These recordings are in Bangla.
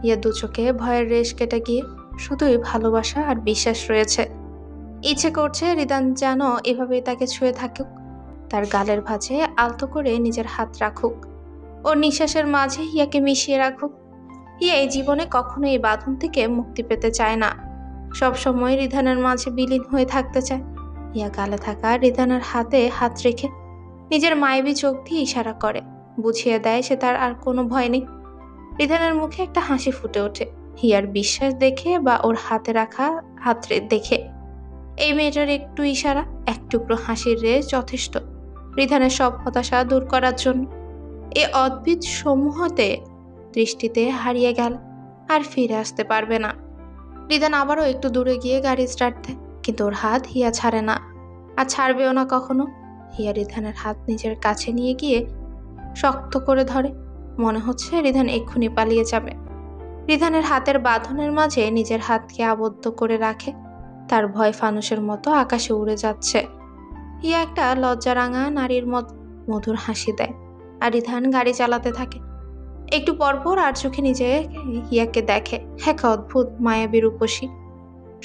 হিয়া দু চোখে ভয়ের রেশ কেটে গিয়ে শুধুই ভালোবাসা আর বিশ্বাস রয়েছে। ইচ্ছে করছে রিদান যেন এভাবেই তাকে ছুঁয়ে থাকুক, তার গালের ভাঁজে আলতো করে নিজের হাত রাখুক, ওর নিঃশ্বাসের মাঝে হিয়াকে মিশিয়ে রাখুক। হিয়া এই জীবনে কখনো এই বাঁধন থেকে মুক্তি পেতে চায় না, সবসময় রিধানের মাঝে বিলীন হয়ে থাকতে চায়। হিয়া গালে থাকা রিধানের হাতে হাত রেখে নিজের মায়াবী চোখ দিয়ে ইশারা করে, বুঝিয়ে দেয় সে তার আর কোনো ভয় নেই। রিধানের মুখে একটা হাসি ফুটে ওঠে হিয়ার বিশ্বাস দেখে বা ওর হাতে রাখা হাত দেখে। এই মেয়েটার একটু ইশারা, এক টুকরো হাসির রেশ যথেষ্ট রিধানের সব হতাশা দূর করার জন্য। এ অদ্ভুত সমূহতে দৃষ্টিতে হারিয়ে গেল, আর ফিরে আসতে পারবে না। রিধান আবারও একটু দূরে গিয়ে গাড়ি স্টার্ট দেয়, কিন্তু ওর হাত হিয়া ছাড়ে না, আর ছাড়বেও না কখনো। হিয়া রিধানের হাত নিজের কাছে নিয়ে গিয়ে শক্ত করে ধরে, মনে হচ্ছে রিধান এক্ষুনি পালিয়ে যাবে। রিধানের হাতের বাঁধনের মাঝে নিজের হাতকে আবদ্ধ করে রাখে, তার ভয় ফানুসের মতো আকাশে উড়ে যাচ্ছে। হিয়া একটা লজ্জারাঙা নারীর মধুর হাসি দেয়, আর রিধান গাড়ি চালাতে থাকে। একটু পরপর আর চোখে নিজে হিয়াকে দেখে, এক অদ্ভুত মায়াবী রূপসী।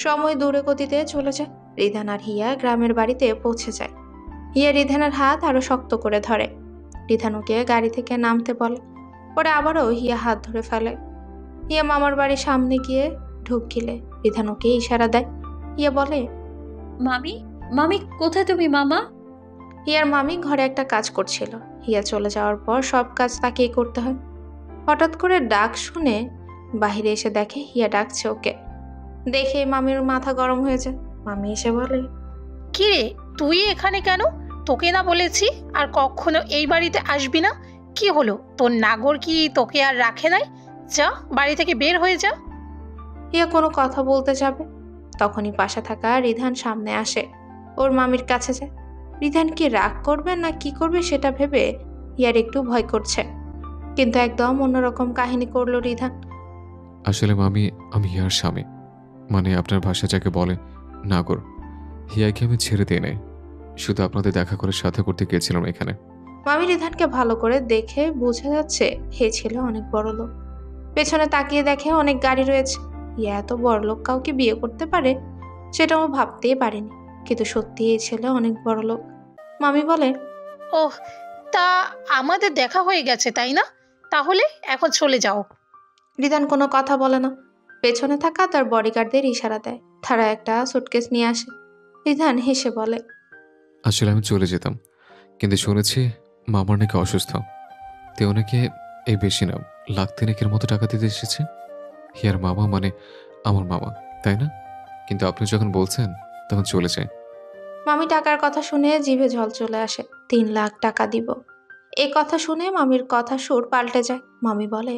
সময় দূরে গতিতে চলে যায়। রিধান আর হিয়া গ্রামের বাড়িতে পৌঁছে যায়। হিয়া রিধানের হাত আরো শক্ত করে ধরে, রিধান ওকে গাড়ি থেকে নামতে বলে, পরে আবারও হিয়া হাত ধরে ফেলে। হিয়া মামার বাড়ির সামনে গিয়ে ঢুকিলে রিধান ওকে ইশারা দেয়। হিয়া বলে, মামি, মামি কোথায় তুমি মামা? হিয়ার মামি ঘরে একটা কাজ করছিল। হিয়া চলে যাওয়ার পর সব কাজ তাকেই করতে হয়। হঠাৎ করে ডাক শুনে বাহিরে এসে দেখে হিয়া ডাকছে ওকে। দেখে মামির মাথা গরম হয়ে যায়। মামি এসে বলে, কি রে, তুই এখানে কেন? তোকে না বলেছি আর কখনো এই বাড়িতে আসবি না? কি হলো, তোর নাগর কি তোকে আর রাখে নাই? যা, বাড়ি থেকে বের হয়ে যা। হিয়া কোনো কথা বলতে যাবে, তখনই পাশে থাকা রিধান সামনে আসে, ওর মামির কাছে যায়। রিধান কি রাগ করবে না কি করবে সেটা ভেবে হিয়ার একটু ভয় করছে, কিন্তু একদম অন্যরকম কাহিনী করলো রিধান। আসলে মামি, আমি হিয়ার স্বামী, মানে আপনার ভাষা যাকে বলে নাগর। হিয়াকে আমি ছেড়ে দিয়ে নেই, শুধু আপনাদের দেখা করে সাথে করতে গিয়েছিলাম এখানে। মামি রিধানকে ভালো করে দেখে বোঝা যাচ্ছে হে ছিল অনেক বড় লোক। পেছনে তাকিয়ে দেখে অনেক গাড়ি রয়েছে। ইয়া এত বড় লোক কাউকে বিয়ে করতে পারে সেটা ও ভাবতেই পারেনি, কিন্তু সত্যি এই ছেলে অনেক বড় লোক। মামি বলে, ওহ, তা আমাদের দেখা হয়ে গেছে তাই না? তাহলে এখন চলে যাও। রিধান কোনো কথা বলে না, পেছনে থাকা তার বডিগার্ডদের ইশারা দেয়, তারা একটা সুটকেস নিয়ে আসে। রিধান হেসে বলে, আসলে আমি চলে যেতাম, কিন্তু শুনেছি মামার নাকি অসুস্থ, তে ওনাকে এই বেশি না লাখ 3 মতো টাকা দিতে এসেছে। হিয়ার মামা মানে আমার মামা, তাই না? কিন্তু আপনি যখন বলছেন তখন চলে যায়। মামি টাকার কথা শুনে জিভে জল চলে আসে। 3 লাখ টাকা দিব। এই কথা শুনে মামির কথা সুর পাল্টে যায়। মামি বলে,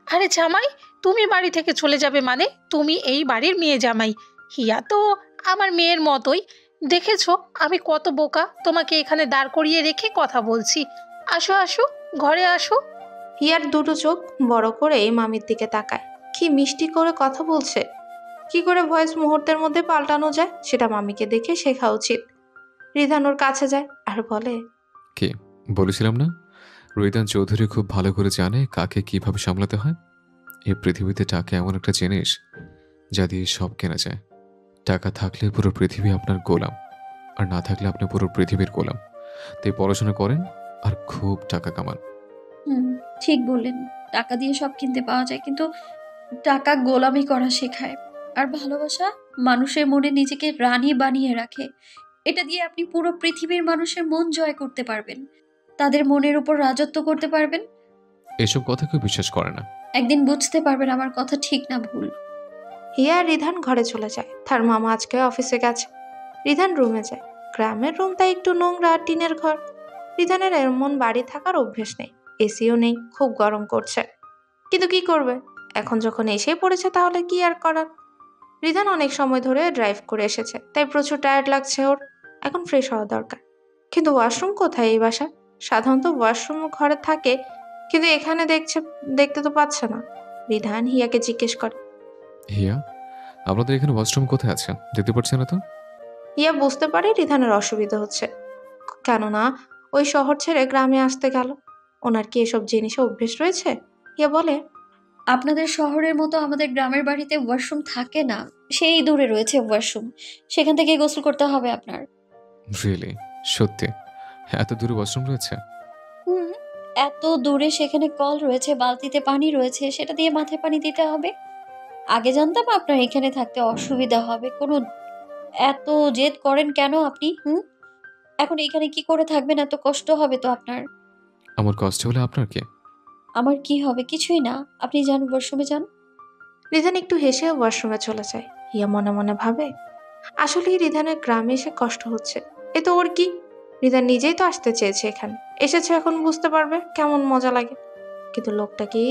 আরে জামাই, তুমি বাড়ি থেকে চলে যাবে মানে? তুমি এই বাড়ির মেয়ে জামাই। হিয়া তো আমার মেয়ের মতোই। দেখেছো আমি কত বোকা, তোমাকে এখানে দাঁড় করিয়ে রেখে কথা বলছি। আসো আসো, ঘরে আসো। হিয়ার দুটো চোখ বড় করে মামির দিকে তাকায়। কি মিষ্টি করে কথা বলছে, কি করে ভয়েস মুহূর্তের মধ্যে পাল্টানো যায় সেটা মামিকে দেখে শেখা উচিত। রিধান ওর কাছে যায় আর বলে, কি বলেছিলাম না, রৈদান চৌধুরী খুব ভালো করে জানে কাকে কিভাবে সামলাতে হয়। এই পৃথিবীতে টাকা এমন একটা জিনিস যা দিয়ে সব কেনা যায়। টাকা থাকলে পুরো পৃথিবী আপনার গোলাম, আর না থাকলে আপনি পুরো পৃথিবীর গোলাম। তাই পড়াশোনা করেন আর খুব টাকা কামান। হুম, ঠিক বললেন। টাকা দিয়ে সব কিনতে পাওয়া যায়, কিন্তু টাকা গোলামি করা শেখায়। আর ভালোবাসা মানুষের মনে নিজেকে রানী বানিয়ে রাখে। এটা দিয়ে আপনি পুরো পৃথিবীর মানুষের মন জয় করতে পারবেন, তাদের মনের উপর রাজত্ব করতে পারবেন। এসব কথা কেউ বিশ্বাস করে না। একদিন বুঝতে পারবেন আমার কথা ঠিক না ভুল। হিয়া আর রিধান ঘরে চলে যায়। তার মামা আজকে অফিসে গেছে। রিধান রুমে যায়। গ্রামের রুম তাই একটু নোংরা, টিনের ঘর। রিধানের এমন বাড়ি থাকার অভ্যেস নেই, এসিও নেই, খুব গরম করছে। কিন্তু কি করবে, এখন যখন এসেই পড়েছে তাহলে কি আর করার। রিধান অনেক সময় ধরে ড্রাইভ করে এসেছে, তাই প্রচুর টায়ার্ড লাগছে ওর। এখন ফ্রেশ হওয়া দরকার। কিন্তু ওয়াশরুম কোথায় এই বাসা? সাধারণত ওয়াশরুম ঘরে থাকে, কিন্তু এখানে দেখতে তো পাচ্ছে না। রিধান হিয়াকে জিজ্ঞেস করে। হিয়া, আপনাদের এখানে ওয়াশরুম কোথায় আছে দেখতে পাচ্ছেন না তো? হিয়া বুঝতে পারে রিধানের অসুবিধা হচ্ছে, কেননা ওই শহর ছেড়ে গ্রামে আসতে গেল। ওনার কি এসব জিনিসে অভ্যেস রয়েছে? হিয়া বলে, আপনাদের শহরের মতো আমাদের গ্রামের বাড়িতে ওয়াশরুম থাকে না। সেই দূরে রয়েছে ওয়াশরুম, সেখান থেকে গোসল করতে হবে আপনার। রিয়েলি? সত্যি? এত দূরে ওয়াশরুম রয়েছে? হুম, এত দূরে সেখানে কল রয়েছে, বালতিতে পানি রয়েছে, সেটা দিয়ে মাথায় পানি দিতে হবে। আগে জানতাম আপনার এখানে থাকতে অসুবিধা হবে, কোনো এত জেদ করেন কেন আপনি? এখন এখানে কি করে থাকবেন? এত কষ্ট হবে তো আপনার। আমার কষ্ট হলে আপনার কি? আমার কি হবে? কিছুই না, আপনি যান, ওয়াশরুমে যান। রিধান একটু হেসে ওয়াশরুমে চলে যায়। হিয়া মনে মনে ভাবে, আসলেই রিধানের গ্রামে এসে কষ্ট হচ্ছে। এ তো ওর কি? রিধান নিজেই তো আসতে চেয়েছে এখানে, এসেছে, এখন বুঝতে পারবে কেমন মজা লাগে। কিন্তু লোকটা কি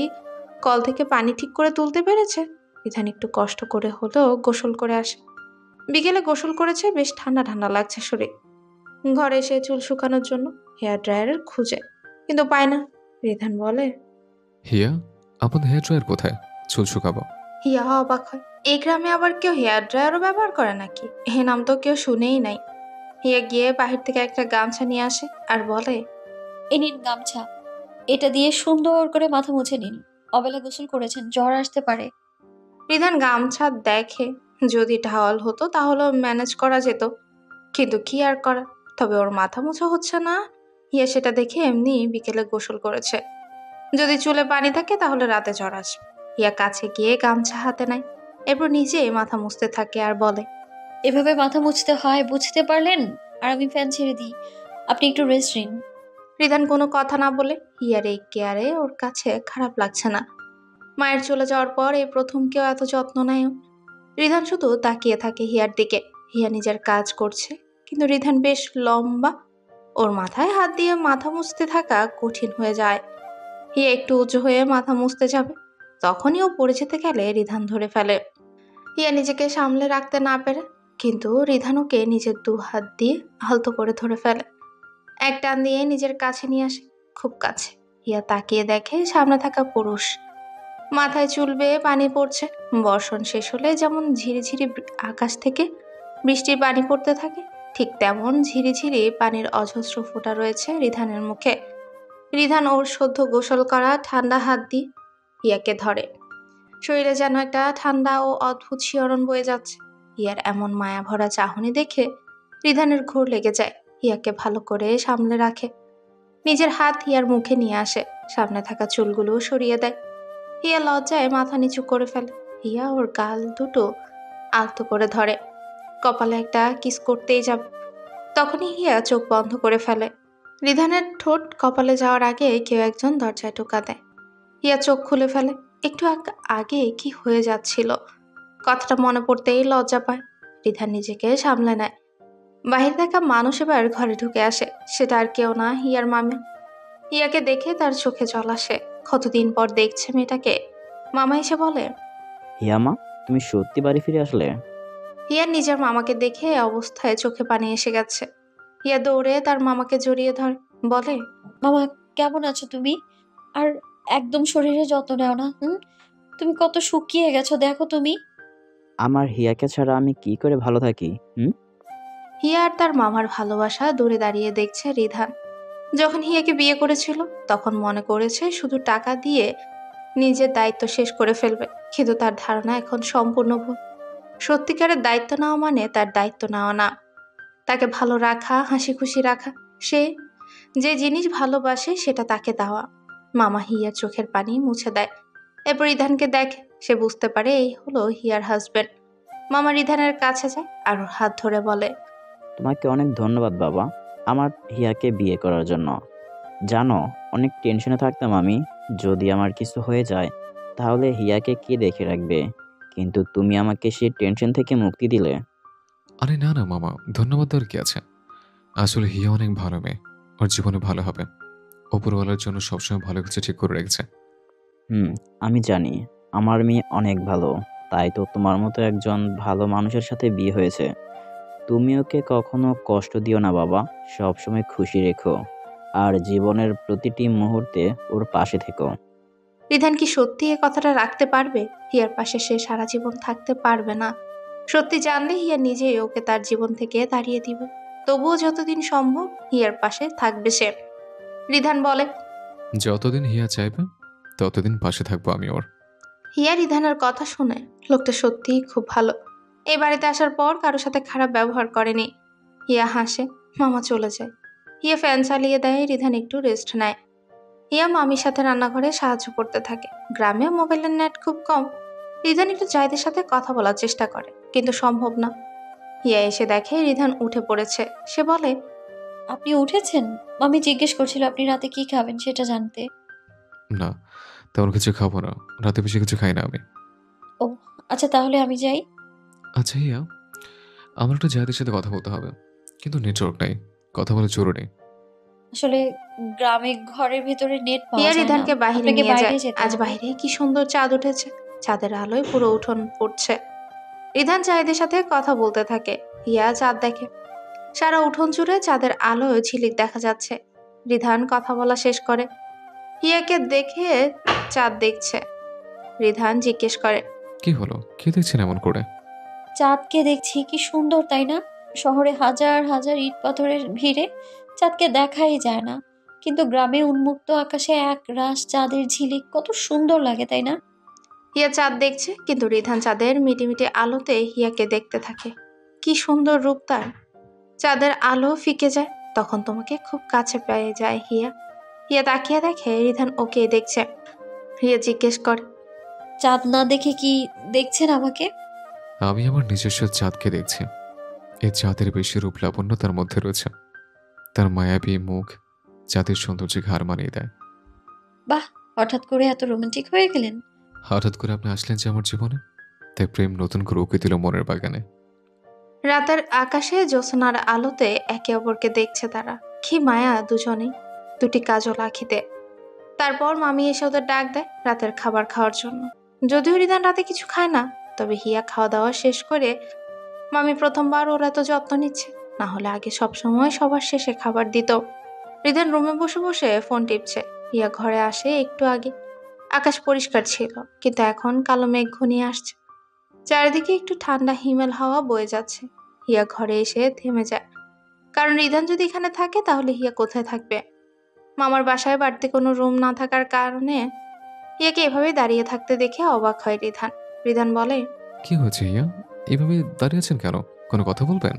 কল থেকে পানি ঠিক করে তুলতে পেরেছে? রিধান একটু কষ্ট করে হলেও গোসল করে আসে। বিকেলে গোসল করেছে, বেশ ঠান্ডা ঠান্ডা লাগছে শরীর। ঘরে এসে চুল শুকানোর জন্য হেয়ার ড্রায়ারের খুঁজে, কিন্তু পায় না। রিধান বলে, হিয়া, আপনাদের হেয়ার ড্রায়ার কোথায়? চুল শুকাবো। হিয়া অবাক হয়, এই গ্রামে আবার কেউ হেয়ার ড্রায়ারও ব্যবহার করে নাকি? এ নাম তো কেউ শুনেই নাই। হিয়া গিয়ে বাহির থেকে একটা গামছা নিয়ে আসে আর বলে, এ নিন গামছা, এটা দিয়ে সুন্দর করে মাথা মুছে নিন। অবেলা গোসল করেছেন, জ্বর আসতে পারে। রিধান গামছা দেখে, যদি ঢাওয়াল হতো তাহলে ম্যানেজ করা যেত, কিন্তু কি আর করা। তবে ওর মাথা মোছা হচ্ছে না। হিয়া সেটা দেখে এমনি বিকেলে গোসল করেছে, যদি চুলে পানি থাকে তাহলে রাতে জ্বর আসবে। হিয়া কাছে গিয়ে গামছা হাতে নেয়, এরপর নিজে মাথা মুছতে থাকে আর বলে, এভাবে মাথা মুছতে হয় বুঝতে পারলেন? আর আমি ফ্যান ছেড়ে দিই, আপনি একটু রেস্ট নিন। রিধান কোনো কথা না বলে। হিয়ার এই কেয়ারে ওর কাছে খারাপ লাগছে না। মায়ের চলে যাওয়ার পর এই প্রথম কেউ এত যত্ন নেয় ওর। রিধান শুধু তাকিয়ে থাকে হিয়ার দিকে। হিয়া নিজের কাজ করছে, কিন্তু রিধান বেশ লম্বা, ওর মাথায় হাত দিয়ে মাথা মুছতে থাকা কঠিন হয়ে যায়। হিয়া একটু উঁচু হয়ে মাথা মুছতে যাবে, তখনই ও পড়ে যেতে গেলে রিধান ধরে ফেলে। হিয়া নিজেকে সামলে রাখতে না পেরে, কিন্তু রিধান ওকে নিজের দু হাত দিয়ে আলতো করে ধরে ফেলে, এক টান দিয়ে নিজের কাছে নিয়ে আসে, খুব কাছে। হিয়া তাকিয়ে দেখে সামনে থাকা পুরুষ, মাথায় চুল বেয়ে পানি পড়ছে। বর্ষণ শেষ হলে যেমন ঝিরিঝিরি আকাশ থেকে বৃষ্টির পানি পড়তে থাকে, ঠিক তেমন ঝিরিঝিরি পানির অজস্র ফোঁটা রয়েছে রিধানের মুখে। রিধান ওর সদ্য গোসল করা ঠান্ডা হাত দিয়ে হিয়াকে ধরে। শরীরে যেন একটা ঠান্ডা ও অদ্ভুত শিহরণ বয়ে যাচ্ছে। হিয়ার এমন মায়া ভরা চাহনি দেখে রিধানের ঘোর লেগে যায়। হিয়াকে ভালো করে সামলে রাখে, নিজের হাত হিয়ার মুখে নিয়ে আসে, সামনে থাকা চুলগুলো সরিয়ে দেয়। হিয়া লজ্জায় মাথা নিচু করে ফেলে। হিয়া ওর গাল দুটো আলতো করে ধরে, কপালে একটা কিস করতেই যাবে, তখনই হিয়া চোখ বন্ধ করে ফেলে। রিধানের ঠোঁট কপালে যাওয়ার আগে কেউ একজন দরজায় টোকা দেয়। হিয়া চোখ খুলে ফেলে। একটু আগে কি হয়ে যাচ্ছিল কথাটা মনে পড়তেই লজ্জা পায়। রিধান নিজেকে সামলে নেয়। বাহির থাকা মানুষ এবার ঘরে ঢুকে আসে, সেটা আর কেউ না, হিয়ার মামা। হিয়াকে দেখে তার চোখে জল আসে, কতদিন পর দেখছে মেয়েটাকে। মামা এসে বলে, হিয়া মা, তুমি সত্যি বাড়ি ফিরে আসলে? হিয়ার নিজের মামাকে দেখে অবস্থায় চোখে পানি এসে গেছে। হিয়া দৌড়ে তার মামাকে জড়িয়ে ধরে, বলে, মামা, কেমন আছো তুমি? আর একদম শরীরে যত্ন নেও না। তুমি কত শুকিয়ে গেছো দেখো তুমি। আমার হিয়াকে ছাড়া আমি কি করে ভালো থাকি? হিয়া আর তার মামার ভালোবাসা দূরে দাঁড়িয়ে দেখছে রিধান। যখন হিয়াকে বিয়ে করেছিল তখন মনে করেছে শুধু টাকা দিয়ে নিজের দায়িত্ব শেষ করে ফেলবে, কিন্তু তার ধারণা এখন সম্পূর্ণ ভুল। সত্যিকারের দায়িত্ব নেওয়া মানে তার দায়িত্ব নেওয়া না, তাকে ভালো রাখা, হাসি খুশি রাখা, সে যে জিনিস ভালোবাসে সেটা তাকে দেওয়া। মামা হিয়ার চোখের পানি মুছে দেয়, এরপর রিধানকে দেখে, সে বুঝতে পারে এই হলো হিয়ার হাজবেন্ড। মামা রিধানের কাছে যায় আর ওর হাত ধরে বলে, তোমাকে অনেক ধন্যবাদ বাবা, আমার হিয়াকে বিয়ে করার জন্য। জানো, অনেক টেনশনে থাকতাম আমি, যদি আমার কিছু হয়ে যায় তাহলে হিয়াকে কে দেখে রাখবে। কিন্তু তুমি আমাকে সেই টেনশন থেকে মুক্তি দিলে। আরে না না মামা, ধন্যবাদ দেওয়ার কি আছে? আসলে হিয়া অনেক ভালো মেয়ে, ওর জীবনে ভালো হবে। ওপরওয়ালার জন্য সবসময় ভালো কিছু ঠিক করে রেখেছে। আমি জানি আমার মেয়ে অনেক ভালো, তাই তো তোমার মতো একজন ভালো মানুষের সাথে বিয়ে হয়েছে। তুমি ওকে কখনো কষ্ট দিও না বাবা, সবসময় খুশি রেখো, আর জীবনের প্রতিটি মুহূর্তে ওর পাশে থেকো। রিধান কি সত্যি এ কথাটা রাখতে পারবে? হিয়ার পাশে সে সারা জীবন থাকতে পারবে না। সত্যি জানলে হিয়া নিজেই ওকে তার জীবন থেকে তাড়িয়ে দিবে। তবুও যতদিন সম্ভব হিয়ার পাশে থাকবে সে। রিধান বলে, যতদিন হিয়া চাইবে ততদিন পাশে থাকবো আমি ওর। হিয়া রিধানের কথা শুনে লোকটা সত্যিই খুব ভালো। এই বাড়িতে আসার পর কারোর সাথে খারাপ ব্যবহার করেনি। হিয়া হাসে, মামা চলে যায়। হিয়া ফ্যান চালিয়ে দেয়, রিধান একটু রেস্ট নেয়। হিয়া মামির সাথে রান্নাঘরে সাহায্য করতে থাকে। গ্রামে মোবাইলের নেট খুব কম। রিধান একটু জাহিদের সাথে কথা বলার চেষ্টা করে, কিন্তু সম্ভব না। হিয়া এসে দেখে রিধান উঠে পড়েছে। সে বলে, আপনি উঠেছেন? মামি জিজ্ঞেস করছিল আপনি রাতে কি খাবেন সেটা জানতে। না, তেমন কিছু খাবো না। রাতে বেশি কিছু খাই না আমি। ও আচ্ছা, তাহলে আমি যাই। আচ্ছা হিয়া, আমার একটু জাহিদের সাথে কথা বলতে হবে, কিন্তু নেটওয়ার্ক নাই। কথা বলা জরুরি। আসলে গ্রামে ঘরের ভেতরে নেট পাওয়া হিয়া যায় না, রিধানকে বাহিরে আপনাকে নিয়ে বাইরে যায়। যেতে আজ হবে। বাইরে কি সুন্দর চাঁদ উঠেছে। চাঁদের আলোয় পুরো উঠোন পড়ছে। রিধান জাহিদের সাথে কথা বলতে থাকে। হিয়া চাঁদ দেখে। সারা উঠোন জুড়ে চাঁদের আলোয় ঝিলিক দেখা যাচ্ছে। রিধান কথা বলা শেষ করে। হিয়াকে দেখে চাঁদ দেখছে। রিধান জিজ্ঞেস করে, কি হলো? কি দেখছেন এমন করে? চাঁদকে দেখছি, কি সুন্দর তাই না? শহরে হাজার হাজার ইট পাথরের ভিড়ে চাঁদকে দেখাই যায় না, কিন্তু গ্রামে উন্মুক্ত আকাশে এক রাশ চাঁদের ঝিলিক কত সুন্দর লাগে তাই না? হিয়া চাঁদ দেখছে, কিন্তু রিধান চাঁদের মিটিমিটি আলোতে হিয়াকে দেখতে থাকে। কি সুন্দর রূপ তার। চাঁদের আলো ফিকে যায়, তখন তোমাকে খুব কাছে পেয়ে যায় হিয়া। হিয়া তাকিয়ে দেখে রিধান ওকে দেখছে। হিয়া জিজ্ঞেস করে, চাঁদ না দেখে কি দেখছেন আমাকে? আমি আমার নিজস্ব চাঁদকে দেখছি। এই চাঁদের বেশি রূপ লাবণ্য তার মধ্যে রয়েছে। তার মায়াবী মুখ চাঁদের সৌন্দর্যকে হার মানিয়ে দেয়। বাহ, হঠাৎ করে এত রোমান্টিক হয়ে গেলেন। হঠাৎ করে আপনি আসলেন যে আমার জীবনে, তাই প্রেম নতুন করে উঁকি দিল মনের বাগানে। রাতের আকাশে জ্যোৎস্নার আলোতে একে অপরকে দেখছে তারা। কি মায়া দুজনেই, দুটি কাজল আঁখিতে। তারপর মামি এসে ওদের ডাক দেয় রাতের খাবার খাওয়ার জন্য। যদিও রিদান রাতে কিছু খায় না, তবে হিয়া খাওয়া দাওয়া শেষ করে মামি প্রথমবার ওর এত যত্ন নিচ্ছে। না হলে আগে সবসময় সবার শেষে খাবার দিত। রিদান রুমে বসে বসে ফোন টিপছে। হিয়া ঘরে আসে একটু আগে। আকাশ পরিষ্কার ছিল, কিন্তু এখন কালো মেঘ ঘনিয়ে আসছে। চারিদিকে একটু ঠান্ডা হিমেল হাওয়া বয়ে যাচ্ছে। হিয়া ঘরে এসে থেমে যায়, কারণ রিদান যদি এখানে থাকে তাহলে হিয়া কোথায় থাকবে। মামার বাসায় বাড়তি কোনো রুম না থাকার কারণে হিয়াকে এভাবে দাঁড়িয়ে থাকতে দেখে অবাক হয় রিধান। রিধান বলে, কি হয়েছে হিয়া? এইভাবে দাঁড়িয়ে আছেন কেন? কোনো কথা বলবেন?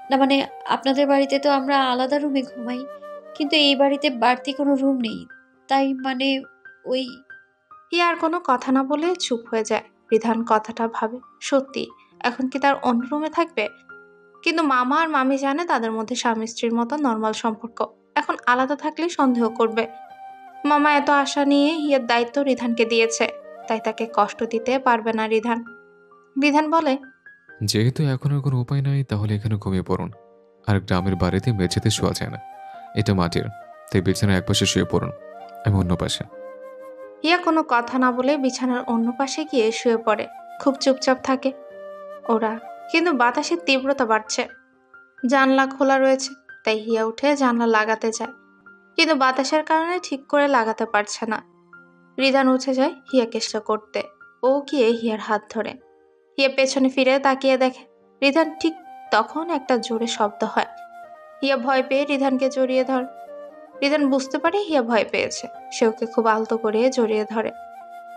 না মানে, আপনাদের বাড়িতে তো আমরা আলাদা রুমে ঘুমাই, কিন্তু এই বাড়িতে বাড়তি কোনো রুম নেই, তাই মানে ওই। হিয়া আর কোনো কথা না বলে চুপ হয়ে যায়। রিধান কথাটা ভাবে, সত্যি এখন কি তার অন্য রুমে থাকবে? কিন্তু মামা আর মামি জানে তাদের মধ্যে স্বামী স্ত্রীর মতো নর্মাল সম্পর্ক। এখন আলাদা থাকলে সন্দেহ করবে। মামা এত আশা নিয়ে হিয়ার দায়িত্ব রিধানকে দিয়েছে, তাই তাকে কষ্ট দিতে পারবে না রিধান। রিধান বলে, যেহেতু এখন আর কোনো উপায় নাই, তাহলে এখানে ঘুমিয়ে পড়ুন। আর গ্রামের বাড়িতে মেঝেতে শোয়া যায় না, এটা মাটির, তাই বিছানার এক পাশে শুয়ে পড়ুন, আমি অন্য পাশে। হিয়া কোনো কথা না বলে বিছানার অন্য পাশে গিয়ে শুয়ে পড়ে। খুব চুপচাপ থাকে ওরা, কিন্তু বাতাসের তীব্রতা বাড়ছে। জানলা খোলা রয়েছে, তাই হিয়া উঠে জানলা লাগাতে যায়, কিন্তু বাতাসের কারণে ঠিক করে লাগাতে পারছে না। রিধান উঠে যায় হিয়া চেষ্টা করতে। ও গিয়ে হিয়ার হাত ধরে। হিয়া পেছনে ফিরে তাকিয়ে দেখে রিধান। ঠিক তখন একটা জোরে শব্দ হয়। হিয়া ভয় পেয়ে রিধানকে জড়িয়ে ধরে। রিধান বুঝতে পারে হিয়া ভয় পেয়েছে। সে ওকে খুব আলতো করে জড়িয়ে ধরে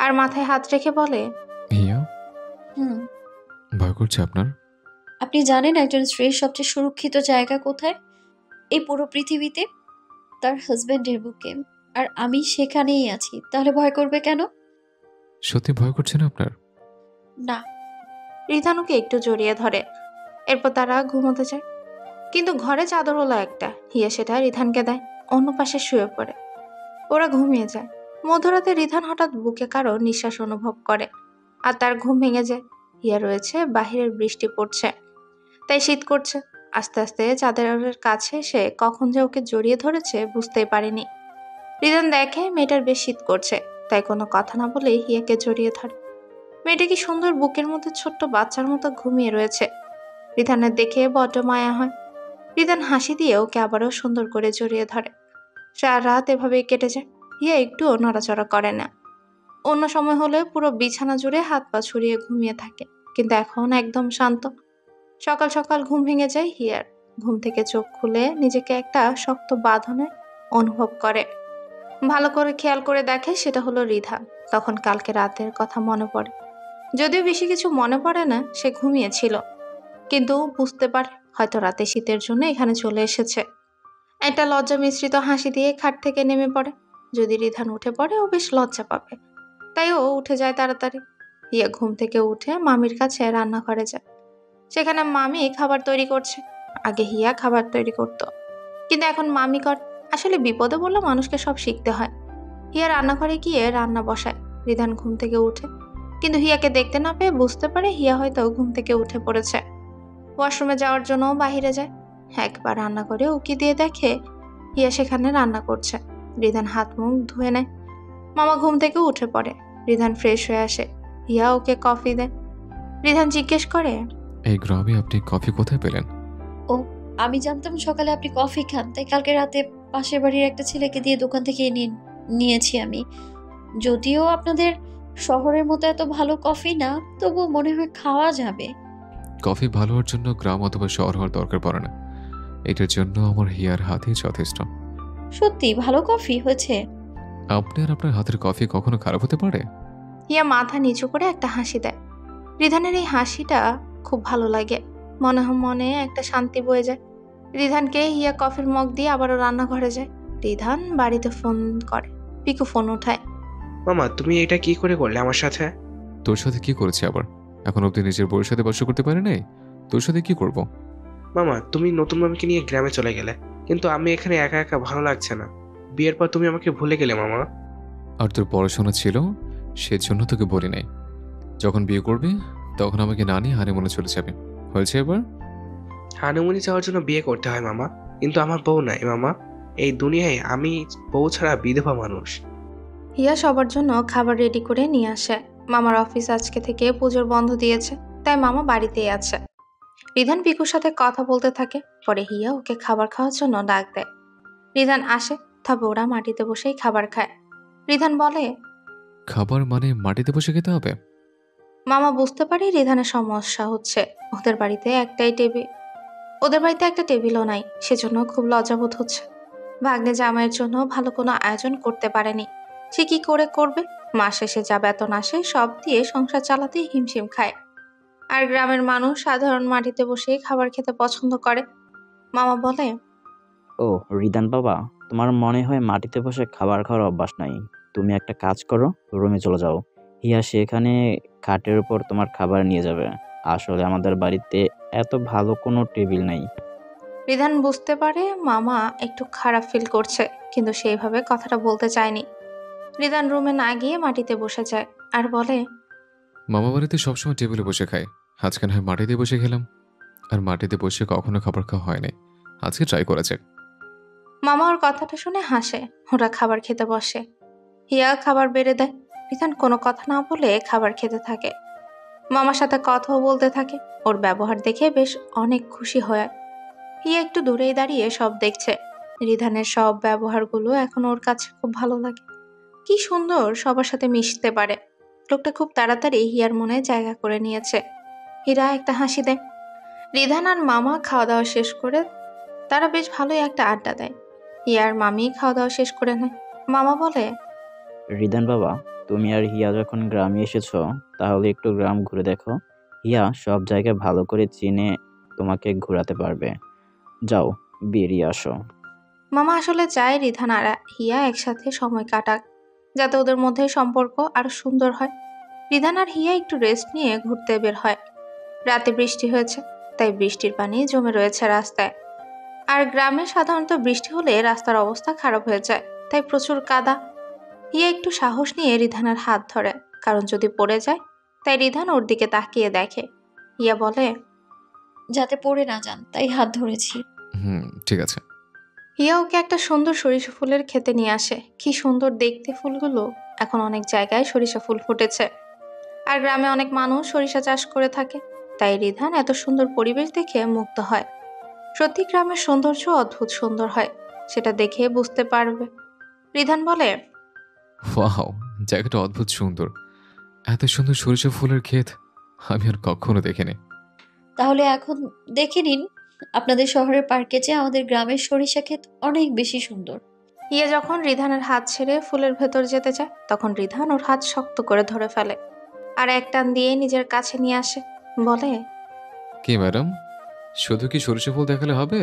আর মাথায় হাত রেখে বলে, হিয়া, হুম। ভয় করছে আপনার? আপনি জানেন একজন স্ত্রীর সবচেয়ে সুরক্ষিত জায়গা কোথায় এই পুরো পৃথিবীতে? তার হাজবেন্ডের বুকে। আর আমি সেখানেই আছি, তাহলে ভয় করবে কেন? সত্যি ভয় করছে না আপনার? না। রিধান ওকে একটু জড়িয়ে ধরে। এরপর তারা ঘুমোতে যায়। কিন্তু ঘরে চাদর হলো একটা। হিয়া সেটা রিধানকে দেয়। অন্য পাশে শুয়ে পড়ে। ওরা ঘুমিয়ে যায়। মধ্যরাতে রিধান হঠাৎ বুকে কারো নিঃশ্বাস অনুভব করে আর তার ঘুম ভেঙে যায়। হিয়া রয়েছে, বাহিরের বৃষ্টি পড়ছে, তাই শীত করছে। আস্তে আস্তে চাদরের কাছে সে কখন যে ওকে জড়িয়ে ধরেছে বুঝতেই পারেনি। রিধান দেখে মেয়েটার বেশ শীত করছে, তাই কোনো কথা না বলে হিয়াকে জড়িয়ে ধরে। মেয়েটা কি সুন্দর বুকের মধ্যে ছোট্ট বাচ্চার মতো ঘুমিয়ে রয়েছে। রিধানের দেখে বড্ড মায়া হয়। রিধান হাসি দিয়ে ওকে আবারও সুন্দর করে জড়িয়ে ধরে। সারা রাত এভাবেই কেটে যায়। হিয়া একটুও নড়াচড়া করে না। অন্য সময় হলে পুরো বিছানা জুড়ে হাত পা ছড়িয়ে ঘুমিয়ে থাকে, কিন্তু এখন একদম শান্ত। সকাল সকাল ঘুম ভেঙে যায় হিয়ার। ঘুম থেকে চোখ খুলে নিজেকে একটা শক্ত বাঁধনে অনুভব করে। ভালো করে খেয়াল করে দেখে সেটা হলো রিধান। তখন কালকে রাতের কথা মনে পড়ে। যদিও বেশি কিছু মনে পড়ে না, সে ঘুমিয়েছিল, কিন্তু বুঝতে পারে হয়তো রাতে শীতের জন্য এখানে চলে এসেছে। একটা লজ্জা মিশ্রিত হাসি দিয়ে খাট থেকে নেমে পড়ে। যদি রিধান উঠে পড়ে ও বেশ লজ্জা পাবে, তাই ও উঠে যায় তাড়াতাড়ি। হিয়া ঘুম থেকে উঠে মামির কাছে রান্নাঘরে যায়। সেখানে মামি খাবার তৈরি করছে। আগে হিয়া খাবার তৈরি করত, কিন্তু এখন মামি কর। আসলে বিপদে বললে মানুষকে সব শিখতে হয়। হিয়া রান্নাঘরে গিয়ে রান্না বসায়। রিধান ঘুম থেকে উঠে, কিন্তু হিয়াকে দেখতে না পেয়ে বুঝতে পারে হিয়া হয়তো ঘুম থেকে উঠে পড়েছে। ওয়াশরুমে যাওয়ার জন্য বাহিরে যায়। একবার রান্না করে উকি দিয়ে দেখে হিয়া সেখানে রান্না করছে। রিধান হাত মুখ ধুয়ে নেয়। মামা ঘুম থেকে উঠে পড়ে। রিধান ফ্রেশ হয়ে আসে। হিয়া ওকে কফি দেয়। রিধান জিজ্ঞেস করে, এই গ্রামে আপনি কফি কোথায় পেলেন? ও, আমি জানতাম সকালে আপনি কফি খান, তাই কালকে রাতে পাশের বাড়ির একটা ছেলেকে দিয়ে দোকান থেকে নিয়েছি আমি। যদিও আপনাদের শহরের মতো এত ভালো কফি না, তবুও মনে হয় খাওয়া যাবে। কফি ভালো হওয়ার জন্য গ্রাম অথবা শহর হওয়ার দরকার পড়ে না। এটার জন্য আমার হিয়ার হাতই যথেষ্ট। সত্যি ভালো কফি হয়েছে? আপনি আর আপনার হাতের কফি কখনো খারাপ হতে পারে? হিয়া মাথা নিচু করে একটা হাসি দেয়। রিধানের এই হাসিটা খুব ভালো লাগে। মনে মনে একটা শান্তি বয়ে যায়। রিধানকে হিয়া কফির মগ দিয়ে আবারও রান্নাঘরে যায়। রিধান বাড়িতে ফোন করে। পিকু ফোন উঠায়। মামা, তুমি এটা কি করে করলে আমার সাথে? তোর সাথে কি করেছি আবার? এখন অব্দি নিজের বউয়ের সাথে বাস করতে পারে নাই, তোর সাথে কি করব? মামা, তুমি নতুন মামিকে নিয়ে গ্রামে চলে গেলে, কিন্তু আমি এখানে একা একা ভালো লাগছে না। বিয়ের পর তুমি আমাকে ভুলে গেলে মামা। আর তোর পড়াশোনা ছিল, সেজন্য তোকে বলি নাই। যখন বিয়ে করবি তখন আমাকে না নিয়ে হানিমুনে চলে যাবে। হয়েছে এবার? হানিমুনে যাওয়ার জন্য বিয়ে করতে হয় মামা, কিন্তু আমার বউ নাই মামা। এই দুনিয়ায় আমি বউ ছাড়া বিধবা মানুষ। হিয়া সবার জন্য খাবার রেডি করে নিয়ে আসে। মামার অফিস আজকে থেকে পুজোর বন্ধ দিয়েছে, তাই মামা বাড়িতেই আছে। রিধান পিকুর সাথে কথা বলতে থাকে। পরে হিয়া ওকে খাবার খাওয়ার জন্য ডাক দেয়। রিধান আসে, তবে ওরা মাটিতে বসেই খাবার খায়। রিধান বলে, খাবার মানে মাটিতে বসে খেতে হবে? মামা বুঝতে পারে রিধানের সমস্যা হচ্ছে। ওদের বাড়িতে একটা টেবিলও নাই, সেজন্য খুব লজ্জাবোধ হচ্ছে। ভাগ্নে জামাইয়ের জন্য ভালো কোনো আয়োজন করতে পারেনি। সে কি করে করবে? মাস শেষে যা বেতন আসে সব দিয়ে সংসার চালাতে হিমশিম খায়। আর গ্রামের মানুষ সাধারণ মাটিতে বসেই খাবার খেতে পছন্দ করে। মামা বলে, ও রিদান বাবা, তোমার মনে হয় মাটিতে বসে খাবার খাওয়ার অভ্যাস নাই। তুমি একটা কাজ করো, রুমে চলে যাও। হিয়া সেখানে খাটের উপর তোমার খাবার নিয়ে যাবে। আসলে আমাদের বাড়িতে এত ভালো কোনো টেবিল নাই। রিধান বুঝতে পারে মামা একটু খারাপ ফিল করছে, কিন্তু সেইভাবে কথাটা বলতে চায়নি। রিধান রুমে না গিয়ে মাটিতে বসে যায় আর বলে, মামা বাড়িতে সবসময় টেবিলে বসে খায়, আজকে না হয় মাটিতে বসে খেলাম। আর মাটিতে বসে কখনো খাবার খাওয়া হয় নাই, আজকে ট্রাই করা যাক। মামা ওর কথাটা শুনে হাসে। ওরা খাবার খেতে বসে। হিয়া খাবার বেড়ে দেয়। রিধান কোনো কথা না বলে খাবার খেতে থাকে। মামার সাথে কথাও বলতে থাকে। ওর ব্যবহার দেখে বেশ অনেক খুশি হয়। হিয়া একটু দূরেই দাঁড়িয়ে সব দেখছে। রিধানের সব ব্যবহারগুলো এখন ওর কাছে খুব ভালো লাগে। কি সুন্দর সবার সাথে মিশতে পারে। লোকটা খুব তাড়াতাড়ি হিয়ার মনে জায়গা করে নিয়েছে। হীরা একটা হাসি দেয়। রিধান আর মামা খাওয়া দাওয়া শেষ করে তারা বেশ ভালোই একটা আড্ডা দেয়। হিয়ার মামি খাওয়া দাওয়া শেষ করে নেয়। মামা বলে, রিদান বাবা, তুমি আর হিয়া যখন গ্রামে এসেছো, তাহলে একটু গ্রাম ঘুরে দেখো। হিয়া সব জায়গা ভালো করে চিনে তোমাকে ঘোরাতে পারবে। যাও, বেরিয়ে আসো। মামা আসলে চায় রিধান আর হিয়া একসাথে সময় কাটাক, যাতে ওদের মধ্যে সম্পর্ক আরো সুন্দর হয়। রিধান আর হিয়া একটু রেস্ট নিয়ে ঘুরতে বের হয়। রাতে বৃষ্টি হয়েছে, তাই বৃষ্টির পানি জমে রয়েছে রাস্তায়। আর গ্রামে সাধারণত বৃষ্টি হলে রাস্তার অবস্থা খারাপ হয়ে যায়, তাই প্রচুর কাদা। হিয়া একটু সাহস নিয়ে রিধানের হাত ধরে, কারণ যদি পড়ে যায়। তাই রিধান ওর দিকে তাকিয়ে দেখে। হিয়া বলে, যাতে পড়ে না যান, তাই হাত ধরেছি। ঠিক আছে। হিয়া ওকে একটা সুন্দর সরিষা ফুলের খেতে নিয়ে আসে। কি সুন্দর দেখতে ফুলগুলো। এখন অনেক জায়গায় সরিষা ফুল ফুটেছে, আর গ্রামে অনেক মানুষ সরিষা চাষ করে থাকে। তাই রিধান এত সুন্দর পরিবেশ দেখে মুগ্ধ হয়। সত্যি গ্রামের সৌন্দর্য অদ্ভুত সুন্দর হয়, সেটা দেখে বুঝতে পারবে। রিধান বলে, ওয়াও, জায়গাটা অদ্ভুত সুন্দর। এত সুন্দর সরিষা ফুলের ক্ষেত আমি আর কখনো দেখিনি। তাহলে এখন দেখে নিন, আপনাদের শহরের পার্কে চেয়ে আমাদের গ্রামের সরিষা ক্ষেত অনেক বেশি সুন্দর। হিয়া যখন রিধানের হাত ছেড়ে ফুলের ভেতর যেতে চায় তখন রিধান ওর হাত শক্ত করে ধরে ফেলে আর এক টান দিয়ে নিজের কাছে নিয়ে আসে। বলে, কি ম্যাডাম, শুধু কি সরিষা ফুল দেখালে হবে?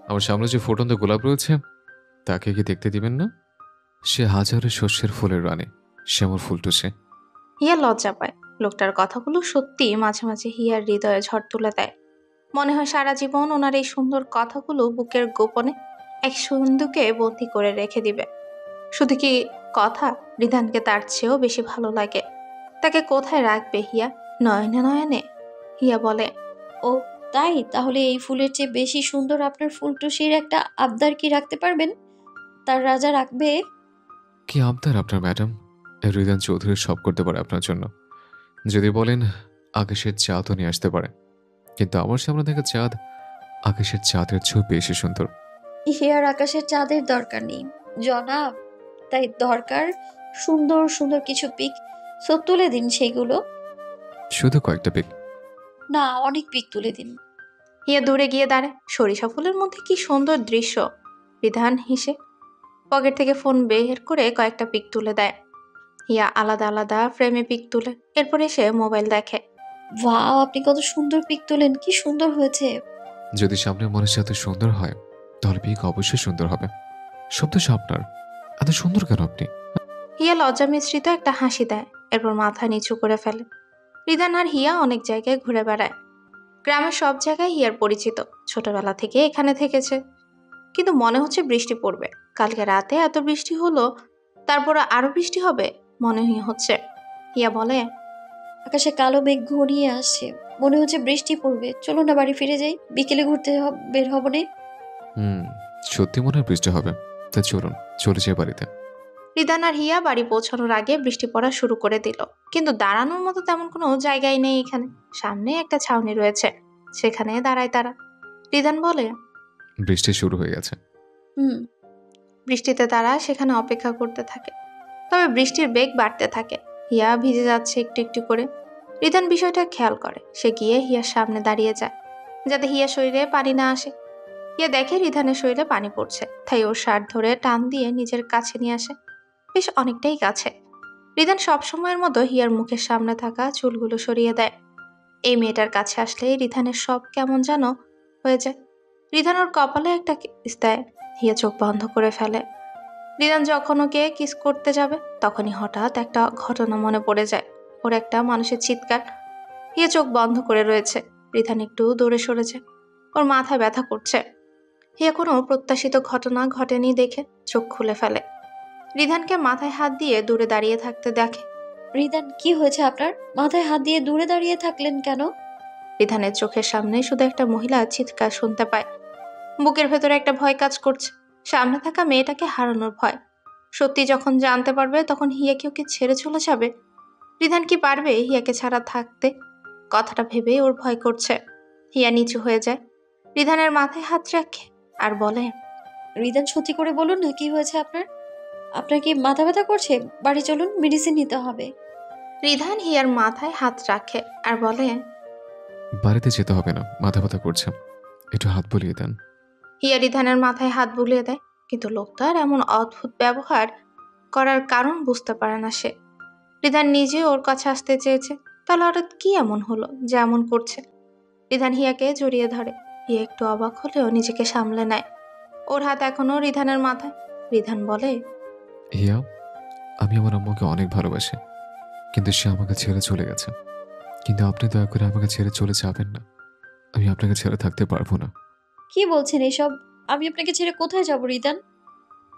আমার সামনে যে ফুটন্ত গোলাপ রয়েছে তাকে কি দেখতে দিবেন না? সে হাজারো শস্যের ফুলের রানী, সে আমার ফুলটুসে। হিয়া লজ্জা পায়। লোকটার কথাগুলো সত্যি মাঝে মাঝে হিয়ার হৃদয়ে ঝড় তুলে দেয়। মনে হয় সারা জীবন ওনার এই সুন্দর কথাগুলো বুকের গোপনে এক সিন্ধুকে বন্দি করে রেখে দিবে। শুধু কি কথা, রিধানকে তার চেয়েও বেশি ভালো লাগে। তাকে কোথায় রাখবে হিয়া? নয়নে নয়নে? হিয়া বলে, ও তাই? তাহলে এই ফুলের চেয়ে বেশি সুন্দর আপনার ফুলটুসির একটা আবদার কি রাখতে পারবেন? তার রাজা রাখবে? কি আবদার আপনার ম্যাডাম? রিদান চৌধুরী সব করতে পারে আপনার জন্য। যদি বলেন আকাশের চাঁদও নিয়ে আসতে পারে, কিন্তু আমার সামনে দেখা চাঁদ আকাশের চাঁদের চেয়েও বেশি সুন্দর। হিয়ার আকাশের চাঁদের দরকার নেই জনাব, তাই দরকার সুন্দর সুন্দর কিছু পিক। সো তুলে দিন সেগুলো। শুধু কয়েকটা পিক? না, অনেক পিক তুলে দিন। হিয়া দূরে গিয়ে দাঁড়ায়। সরিষা ফুলের মধ্যে কি সুন্দর দৃশ্য। রিধান হেসে পকেট থেকে ফোন বের করে কয়েকটা পিক তুলে দেয়। হিয়া আলাদা আলাদা ফ্রেমে পিক তুলে এরপর এসে মোবাইল দেখে। ওয়াও, আপনি কত সুন্দর পিক তোলেন, কি সুন্দর হয়েছে। যদি সামনের মানুষ এত সুন্দর হয় তাহলে পিক অবশ্যই সুন্দর হবে। সব দোষ আপনার। এত সুন্দর কেন আপনি? হিয়া লজ্জা মিশ্রিত একটা হাসি দেয়, এরপর মাথা নিচু করে ফেলে। রিধান আর হিয়া অনেক জায়গায় ঘুরে বেড়ায়। গ্রামের সব জায়গায় হিয়ার পরিচিত, ছোটবেলা থেকে এখানে থেকেছে। কিন্তু মনে হচ্ছে বৃষ্টি পড়বে। কালকে রাতে এত বৃষ্টি হলো, তারপর আরো বৃষ্টি হবে মনে হচ্ছে। হিয়া বলে, আকাশে কালো মেঘ ঘনিয়ে আসছে, মনে হচ্ছে বৃষ্টি পড়বে। চলো না বাড়ি ফিরে যাই, বিকেলে ঘুরতে বের হব না? হুম, সত্যি মনে হয় বৃষ্টি হবে। তা চলুন, চলে যাই বাড়িতে। রিদান আর হিয়া বাড়ি পৌঁছানোর আগে বৃষ্টি পড়া শুরু করে দিল। কিন্তু দাঁড়ানোর মতো তেমন কোনো জায়গায় নেই এখানে। সামনে একটা ছাউনি রয়েছে, সেখানে দাঁড়ায় তারা। রিদান বলে, বৃষ্টি শুরু হয়ে গেছে। হুম। বৃষ্টিতে তারা সেখানে অপেক্ষা করতে থাকে। তবে বৃষ্টির বেগ বাড়তে থাকে। হিয়া ভিজে যাচ্ছে একটু একটু করে। রিদান বিষয়টা খেয়াল করে। সে গিয়ে হিয়ার সামনে দাঁড়িয়ে যায়, যাতে হিয়ার শরীরে পানি না আসে। হিয়া দেখে রিধানের শরীরে পানি পড়ছে, তাই ওর শার্ট ধরে টান দিয়ে নিজের কাছে নিয়ে আসে, বেশ অনেকটাই কাছে। রিধান সবসময়ের মতো হিয়ার মুখের সামনে থাকা চুলগুলো সরিয়ে দেয়। এই মেয়েটার কাছে আসলে রিধানের সব কেমন যেন হয়ে যায়। রিধান ওর কপালে একটা কিস দেয়। হিয়া চোখ বন্ধ করে ফেলে। রিধান যখন ওকে কিস করতে যাবে তখনই হঠাৎ একটা ঘটনা মনে পড়ে যায়। ওর একটা মানুষের চিৎকার। হিয়া চোখ বন্ধ করে রয়েছে। রিধান একটু দূরে সরে যায়। ওর মাথায় ব্যথা করছে। হিয়া কোনো প্রত্যাশিত ঘটনা ঘটেনি দেখে চোখ খুলে ফেলে। রিধানকে মাথায় হাত দিয়ে দূরে দাঁড়িয়ে থাকতে দেখে। রিদান, কি হয়েছে আপনার? মাথায় হাত দিয়ে দূরে দাঁড়িয়ে থাকলেন কেন? রিধানের চোখের সামনে শুধু একটা মহিলা চিৎকার শুনতে পায়। বুকের ভেতরে একটা ভয় কাজ করছে, সামনে থাকা মেয়েটাকে হারানোর ভয়। সত্যি যখন জানতে পারবে তখন হিয়াকে ওকে ছেড়ে চলে যাবে। রিধান কি পারবে হিয়াকে ছাড়া থাকতে? কথাটা ভেবে ওর ভয় করছে। হিয়া নিচু হয়ে যায়, রিধানের মাথায় হাত রাখে আর বলে, রিদান, সত্যি করে বলুন না, কি হয়েছে আপনার? আপনার কি মাথা ব্যথা করছে? বাড়ি চলুন, মেডিসিন নিতে হবে। রিধান হিয়ার মাথায় হাত রাখে আর বলে, বাড়িতে যেতে হবে না, মাথা ব্যথা করছে, একটু হাত বুলিয়ে দেন। হিয়া রিধানের মাথায় হাত বুলিয়ে দেয়, কিন্তু লোকটার এমন অদ্ভুত ব্যবহার করার কারণ বুঝতে পারে না সে। রিধান নিজে ওর কাছে আসতে চেয়েছে, তাহলে হঠাৎ কি এমন হলো যে এমন করছে? রিধান হিয়াকে জড়িয়ে ধরে। হিয়া একটু অবাক হলেও নিজেকে সামলে নেয়। ওর হাত এখনো রিধানের মাথায়। রিধান বলে, হিয়া, আমি আমার আম্মুকে অনেক ভালোবাসি, কিন্তু সে আমাকে ছেড়ে চলে গেছে। কিন্তু আপনি দয়া করে আমাকে ছেড়ে চলে যাবেন না। আমি আপনাকে ছেড়ে থাকতে পারবো না। কি বলছেন এসব? আমি আপনাকে ছেড়ে কোথায় যাব রিদান?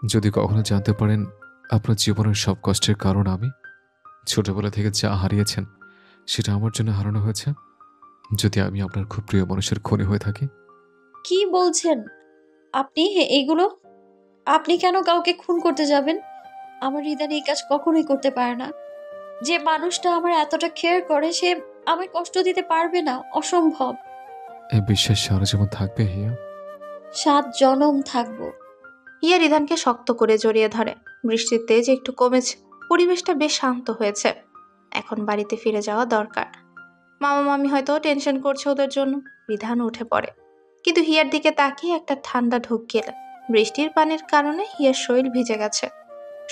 যদি কখনো জানতে পারেন আপনার জীবনের সব কষ্টের কারণ আমি, ছোটবেলা থেকে যা হারিয়েছেন সেটা আমার জন্য হারানো হয়েছে, যদি আমি আপনার খুব প্রিয় মানুষের খুনি হয়ে থাকি। কি বলছেন আপনি এইগুলো? আপনি কেন কাউকে খুন করতে যাবেন? আমার রিদান এই কাজ কখনোই করতে পারে না। যে মানুষটা আমার এতটা কেয়ার করে সে আমায় কষ্ট দিতে পারবে না, অসম্ভব। এই বিশ্বাস সারা জীবন থাকবে হিয়া? 7 জনম থাকবো। হিয়া রিধানকে শক্ত করে জড়িয়ে ধরে। বৃষ্টির তেজ একটু কমেছে, পরিবেশটা বেশ শান্ত হয়েছে। এখন বাড়িতে ফিরে যাওয়া দরকার। মামা মামি হয়তো টেনশন করছে ওদের জন্য। রিধান উঠে পড়ে, কিন্তু হিয়ার দিকে তাকিয়ে একটা ঠান্ডা ঢোক গেলে বৃষ্টির পানির কারণে হিয়ার শরীর ভিজে গেছে,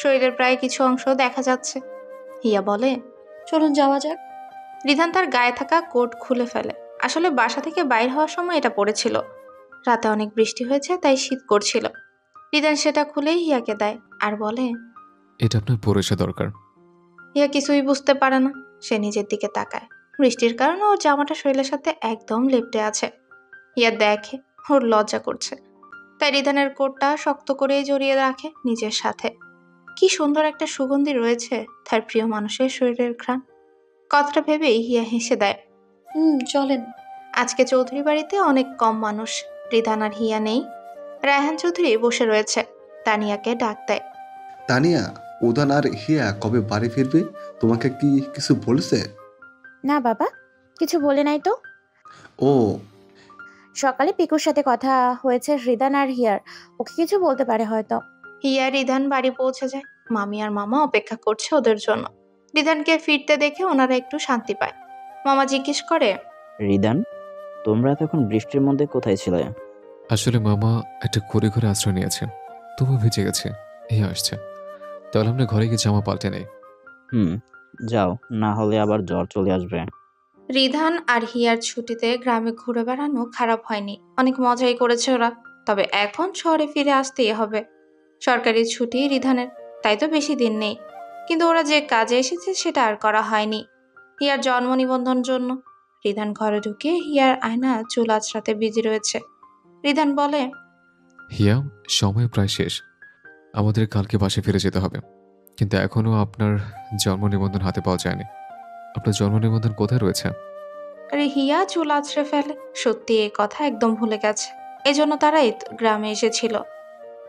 শরীরের প্রায় কিছু অংশ দেখা যাচ্ছে। হিয়া বলে, চলুন যাওয়া যাক। রিধান তার গায়ে থাকা কোট খুলে ফেলে। আসলে বাসা থেকে বাইর হওয়ার সময় এটা পড়েছিল। রাতে অনেক বৃষ্টি হয়েছে, তাই শীত করছিল। রিধান সেটা খুলেই হিয়াকে দেয় আর বলে, এটা আপনার পরে আসা দরকার। হিয়া কিছুই বুঝতে পারে না। সে নিজের দিকে তাকায়। বৃষ্টির কারণে ওর জামাটা শরীরের সাথে একদম লেপ্টে আছে। হিয়া দেখে ওর লজ্জা করছে, তাই রিধানের কোটটা শক্ত করেই জড়িয়ে রাখে নিজের সাথে। কি সুন্দর একটা সুগন্ধি রয়েছে তার প্রিয় মানুষের শরীরের ঘ্রাণ। কথাটা ভেবেই হিয়া হেসে দেয়। চলেন। আজকে চৌধুরী বাড়িতে অনেক কম মানুষ। রিধান আর হিয়া নেই। রায়হান চৌধুরী বসে রয়েছে। তানিয়াকে ডাক দেয়। তানিয়া, উদান আর হিয়া কবে বাড়ি ফিরবে? তোমাকে কি কিছু বলেছে? না বাবা, কিছু বলে নাই তো। ও, সকালে পিকুর সাথে কথা হয়েছে রিদান আর হিয়ার, ওকে কিছু বলতে পারে হয়তো। হিয়া রিধান বাড়ি পৌঁছে যায়। মামি আর মামা অপেক্ষা করছে ওদের জন্য। রিধানকে ফিরতে দেখে ওনারা একটু শান্তি পায়। মামা জিজ্ঞেস করে, রিদান, তোমরা তখন বৃষ্টির মধ্যে কোথায় ছিলে? আসলে মামা একটা ঘরে ঘরে আশ্রয় নিয়েছে, তবু ভিজে গেছে। এই আসছে, তাহলে আমরা ঘরে গিয়ে জামা পাল্টে নেই। যাও, না হলে আবার জ্বর চলে আসবে। রিধান আর হিয়ার ছুটিতে গ্রামে ঘুরে বেড়ানো খারাপ হয়নি, অনেক মজাই করেছে ওরা। তবে এখন শহরে ফিরে আসতেই হবে। সরকারি ছুটি রিধানের, তাই তো বেশি দিন নেই। কিন্তু ওরা যে কাজে এসেছে সেটা আর করা হয়নি। হিয়ার জন্ম নিবন্ধন জন্য। রিধান ঘরে ঢুকে হিয়ার আয়না চুল আঁচড়াতে বিজি রয়েছে। রিধান বলে, হিয়া, সময় প্রায় শেষ, আমাদের কালকে বাসে ফিরে যেতে হবে। কিন্তু এখনো আপনার জন্ম নিবন্ধন হাতে পাওয়া যায়নি। আপনার জন্ম নিবন্ধন কোথায় রয়েছে? আরে হিয়া চুল আঁচড়ে ফেলে। সত্যি এই কথা একদম ভুলে গেছে। এজন্য তারাই গ্রামে এসেছিল।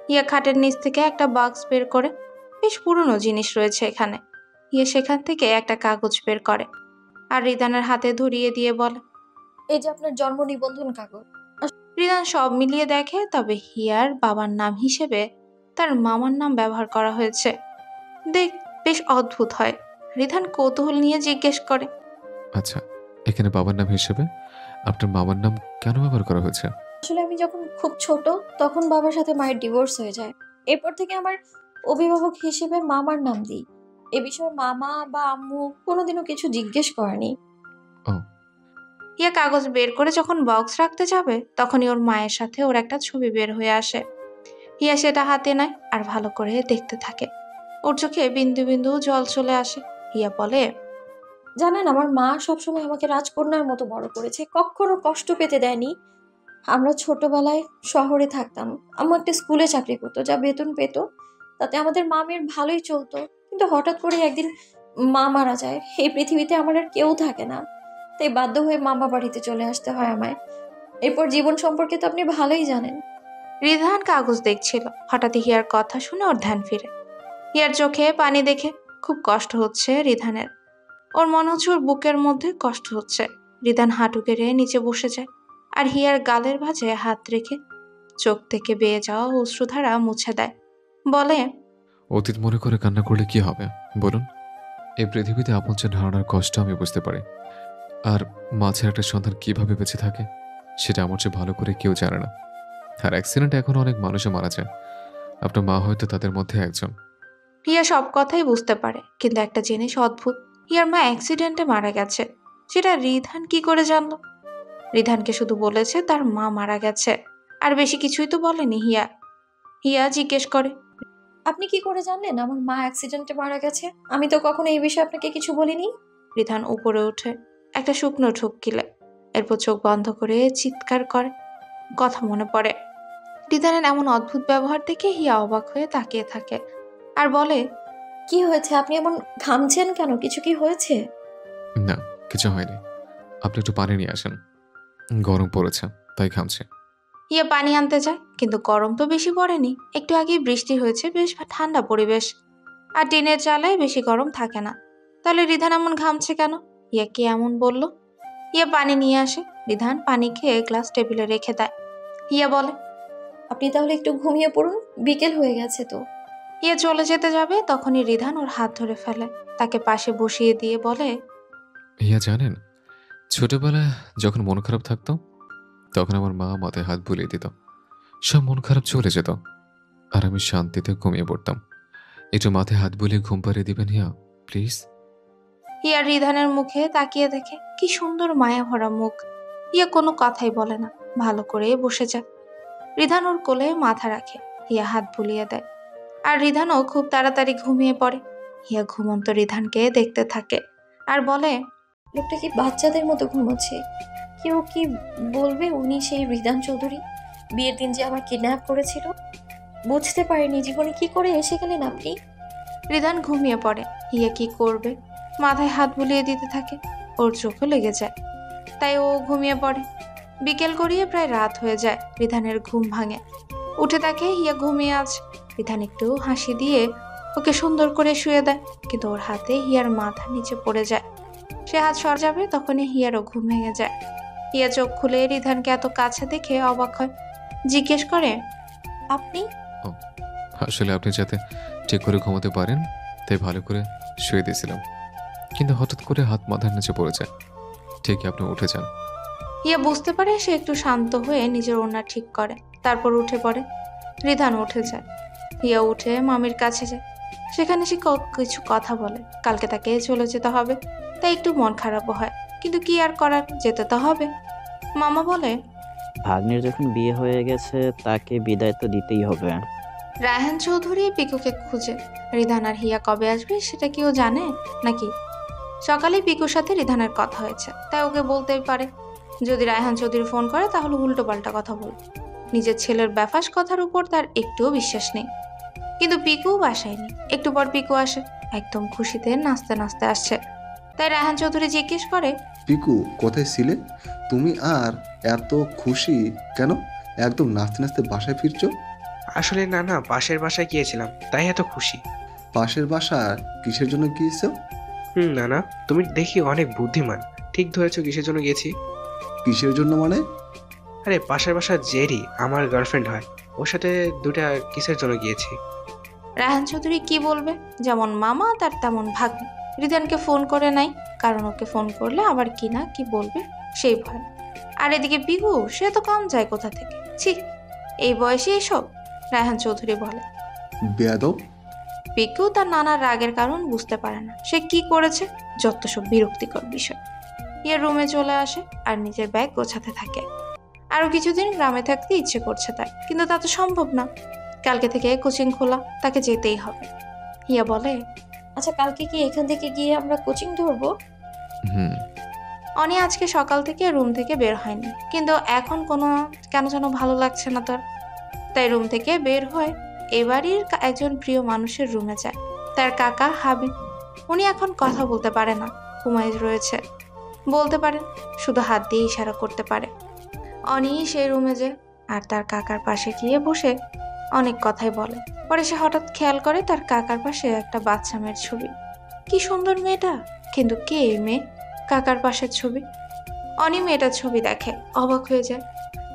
হিয়া খাটের নিচ থেকে একটা বাক্স বের করে, বেশ পুরনো জিনিস রয়েছে এখানে। হিয়া সেখান থেকে একটা কাগজ বের করে আর রিদানের হাতে ধরিয়ে দিয়ে বলে, এই যে আপনার জন্ম নিবন্ধন কাগজ। রিদান সব মিলিয়ে দেখে, তবে হিয়ার বাবার নাম হিসেবে তার মামার নাম ব্যবহার করা হয়েছে। দেখ, বেশ অদ্ভুত হয়। রিধান কৌতূহল নিয়ে জিজ্ঞেস করে, আচ্ছা, এখানে বাবার নাম হিসেবে আপনার মামার নাম কেন ব্যবহার করা হয়েছে? আসলে আমি যখন খুব ছোট তখন বাবার সাথে মায়ের ডিভোর্স হয়ে যায়। এরপর থেকে আমার অভিভাবক হিসেবে মামার নাম দিই। এ বিষয়ে মামা বা আম্মু কোনোদিনও কিছু জিজ্ঞেস করেনি। ও, হিয়া কাগজ বের করে যখন বক্স রাখতে যাবে, তখনই ওর মায়ের সাথে ওর একটা ছবি বের হয়ে আসে। হিয়া সেটা হাতে নেয় আর ভালো করে দেখতে থাকে। ওর চোখে বিন্দু বিন্দু জল চলে আসে। হিয়া বলে, জানেন, আমার মা সবসময় আমাকে রাজকন্যার মতো বড় করেছে, কখনো কষ্ট পেতে দেয়নি। আমরা ছোটবেলায় শহরে থাকতাম। আম্মু একটা স্কুলে চাকরি করতো, যা বেতন পেত তাতে আমাদের মামের ভালোই চলতো। কিন্তু হঠাৎ করে একদিন মা মারা যায়। এই পৃথিবীতে আমার আর কেউ থাকে না, তাই বাধ্য হয়ে মামা বাড়িতে চলে আসতে হয় আমায়। এরপর জীবন সম্পর্কে তো আপনি ভালোই জানেন। রিধান কাগজ দেখছিল। হঠাৎ হিয়ার কথা শুনে ওর ধ্যান ফিরে। হিয়ার চোখে পানি দেখে খুব কষ্ট হচ্ছে রিধানের। ওর মনে হচ্ছে ওর বুকের মধ্যে কষ্ট হচ্ছে। রিধান হাঁটু গেড়ে নিচে বসে যায় আর হিয়ার গালের ভাঁজে হাত রেখে চোখ থেকে বেয়ে যাওয়া অশ্রুধারা মুছে দেয়। বলে, অতীত মনে করে কান্না করলে কি হবে বলুন? এই পৃথিবীতে আপনজন হারানোর কষ্ট আমি বুঝতে পারি। আর মাছের একটা সন্তান কিভাবে বেঁচে থাকে সেটা আমার চেয়ে ভালো করে কেউ জানে না। আর অ্যাক্সিডেন্ট এখন অনেক মানুষও মারা যায়। আপনার মা হয়তো তাদের মধ্যে একজন। হিয়া সব কথাই বুঝতে পারে, কিন্তু একটা জিনিস অদ্ভুত। হিয়ার মা অ্যাক্সিডেন্টে মারা গেছে, সেটা রিধান কি করে জানলো? রিধানকে শুধু বলেছে তার মা মারা গেছে, আর বেশি কিছুই তো বলেনি হিয়া। হিয়া জিজ্ঞেস করে, আপনি কি করে জানলেন আমার মা অ্যাক্সিডেন্টে মারা গেছে? আমি তো কখনো এই বিষয়ে আপনাকে কিছু বলিনি। রিধান উপরে উঠে একটা শুকনো ঢোক গিলে, এরপর চোখ বন্ধ করে চিৎকার করে। কথা মনে পড়ে। রিধানের এমন অদ্ভুত ব্যবহার দেখে হিয়া অবাক হয়ে তাকিয়ে থাকে আর বলে, কি হয়েছে? আপনি এমন ঘামছেন কেন? কিছু কি হয়েছে? না, কিছু হয়নি। আপনি একটু পানি নিয়ে আসেন, গরম পড়েছে তাই ঘামছে। হিয়া পানি আনতে যায়, কিন্তু গরম তো বেশি পড়েনি। একটু আগেই বৃষ্টি হয়েছে, বেশ ঠান্ডা পরিবেশ। আর টিনের চালায় বেশি গরম থাকে না। তাহলে রিধান এমন ঘামছে কেন? হিয়া কে এমন বলল? হিয়া পানি নিয়ে আসে। রিধান পানি খেয়ে গ্লাস টেবিলে রেখে দেয়। হিয়া বলে, আপনি তাহলে একটু ঘুমিয়ে পড়ুন, বিকেল হয়ে গেছে তো। হিয়া চলে যেতে যাবে, তখনই রিধান ওর হাত ধরে ফেলে, তাকে পাশে বসিয়ে দিয়ে বলে, হিয়া জানেন, ছোটবেলায় যখন মন খারাপ থাকতো তখন আমার মা মাথায় হাত বুলিয়ে দিত। সব মন খারাপ চলে যেত আর আমি শান্তিতে ঘুমিয়ে পড়তাম। একটু মাথায় হাত বুলিয়ে ঘুম পাড়িয়ে দিবেন হিয়া, প্লিজ। হিয়া রিধানের মুখে তাকিয়ে দেখে কি সুন্দর মায়া ভরা মুখ। হিয়া কোনো কথাই বলে না, ভালো করে বসে যায়। রিধান ওর কোলে মাথা রাখে, হিয়া হাত বুলিয়ে দেয়। আর রিধানও খুব তাড়াতাড়ি ঘুমিয়ে পড়ে। হিয়া ঘুমন্ত রিধানকে দেখতে থাকে আর বলে, লোকটা কি বাচ্চাদের মতো ঘুমাচ্ছে? কেউ কি বলবে উনি সেই রিদান চৌধুরী বিয়ের দিন যে আমার কিডন্যাপ করেছিল? বুঝতে পারিনি জীবনে কি করে এসে গেলেন আপনি। রিধান ঘুমিয়ে পড়ে। হিয়া কি করবে, মাথায় হাত বুলিয়ে দিতে থাকে। ওর চোখে লেগে যায়, তাই ও ঘুমিয়ে পড়ে। বিকেল গড়িয়ে প্রায় রাত হয়ে যায়। রিধানের ঘুম ভাঙে, উঠে দেখে হিয়া ঘুমিয়ে আছে। রিধান একটু হাসি দিয়ে ওকে সুন্দর করে শুয়ে দেয়, কিন্তু ওর হাতে হিয়ার মাথা নিচে পড়ে যায়। সে হাত সর যাবে, তখনই হিয়ারও ঘুম ভেঙে যায়। হিয়া চোখ খুলে রিধানকে এত কাছে দেখে অবাক হয়, জিজ্ঞেস করে, আপনি? আসলে আপনি যাতে ঠিক করে ঘুমাতে পারেন তাই ভালো করে শুয়ে দিয়েছিলাম, কিন্তু হঠাৎ করে হাত মাথার নিচে পড়ে যায়। ঠিকই আপনি উঠে যান। হিয়া বুঝতে পারে সে একটু শান্ত হয়ে নিজের ওড়না ঠিক করে, তারপর উঠে পড়ে। রিধান উঠে যায়। হিয়া উঠে মামির কাছে যায়। সেখানে সে কিছু কথা বলে। কালকে তাকে চলে যেতে হবে, তাই একটু মন খারাপও হয়, কিন্তু কি আর করার, যেতে তো হবে। মামা বলে, ভাগ্নের যখন বিয়ে হয়ে গেছে তাকে বিদায় তো দিতেই হবে। রায়হান চৌধুরী পিকুকে খুঁজে। রিধান আর হিয়া কবে আসবে সেটা কি ও জানে নাকি? সকালে পিকুর সাথে রিধানের কথা হয়েছে, তাই ওকে বলতেই পারে। যদি রায়হান চৌধুরী ফোন করে তাহলে উল্টো পাল্টা কথা বলবে। নিজের ছেলের ব্যাফাস কথার উপর তার একটুও বিশ্বাস নেই। কিন্তু পিকু বাসায় নেই। একটু পর পিকু আসে, একদম খুশিতে নাচতে নাচতে আসছে। তাই রায়হান চৌধুরী জিজ্ঞেস করে, পিকু কোথায় ছিলে তুমি আর এত খুশি কেন? একদম নাচতে নাচতে বাসায় ফিরছো? আসলে না, পাশের বাসায় গিয়েছিলাম, তাই এত খুশি। পাশের বাসার কিসের জন্য গিয়েছো? না, তুমি দেখি অনেক বুদ্ধিমান। ঠিক ধরেছো কিসের জন্য গেছি। কিসের জন্য মানে? আরে পাশের বাসার জেরি আমার গার্লফ্রেন্ড হয়, ওর সাথে দুটা কিসের জন্য গিয়েছি। রায়হান চৌধুরী কি বলবে? যেমন মামা তার তেমন ভাগ্নে। রিধানকে ফোন করে নাই, কারণ ওকে ফোন করলে আবার কি না কি বলবে সেই ভয়। আর এদিকে পিকু, সে তো কম যায় কোথা থেকে। ছি, এই বয়সে এসব, রায়হান চৌধুরী বলে। বেয়াদব। পিকু তার নানার রাগের কারণ বুঝতে পারে না। সে কি করেছে, যত সব বিরক্তিকর বিষয়। হিয়া রুমে চলে আসে আর নিজের ব্যাগ গোছাতে থাকে। আরো কিছুদিন গ্রামে থাকতে ইচ্ছে করছে তার, কিন্তু তা তো সম্ভব না। কালকে থেকে কোচিং খোলা, তাকে যেতেই হবে। হিয়া বলে, আচ্ছা কালকে কি এখান থেকে গিয়ে আমরা কোচিং ধরবো? হুম। অনি আজকে সকাল থেকে রুম থেকে বের হয়নি, কিন্তু এখন কোনো কেন যেন ভালো লাগছে না তার। তাই রুম থেকে বের হয়ে এ বাড়ির একজন প্রিয় মানুষের রুমে যায়, তার কাকা হাবিব। উনি এখন কথা বলতে পারে না, ঘুমায় রয়েছে। বলতে পারেন, শুধু হাত দিয়ে ইশারা করতে পারে। অনি সেই রুমে যায় আর তার কাকার পাশে গিয়ে বসে অনেক কথাই বলে। পরে সে হঠাৎ খেয়াল করে তার কাকার পাশে একটা বাচ্চা মেয়ের ছবি। কি সুন্দর মেয়েটা, কিন্তু কে এই মেয়ে? কাকার পাশের ছবি। অনি মেয়েটার ছবি দেখে, অবাক হয়ে যায়।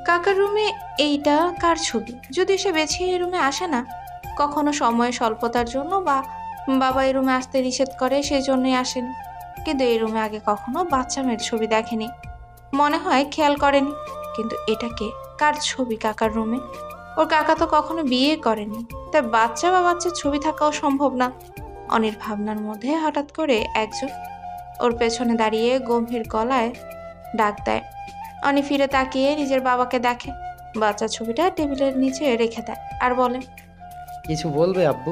কাকার রুমে এইটা কার ছবি? যদি সে বেছে এই রুমে আসে না, কখনো সময় স্বল্পতার জন্য বা বাবা এই রুমে আসতে নিষেধ করে সেই জন্যই আসেনি। কিন্তু এই রুমে আগে কখনো বাচ্চা মেয়ের ছবি দেখেনি, মনে হয় খেয়াল করেনি। কিন্তু এটা কে, কার ছবি কাকার রুমে? ওর কাকা তো কখনো বিয়ে করেনি, তাই বাচ্চা বা বাচ্চার ছবি থাকাও সম্ভব না। অনির ভাবনার মধ্যে হঠাৎ করে একজন ওর পেছনে দাঁড়িয়ে গম্ভীর গলায় ডাক দেয়। অনি ফিরে তাকিয়ে নিজের বাবাকে দেখে। বাচ্চা ছবিটা টেবিলের নিচে রেখে দেয় আর বলে, কিছু বলবে আব্বু?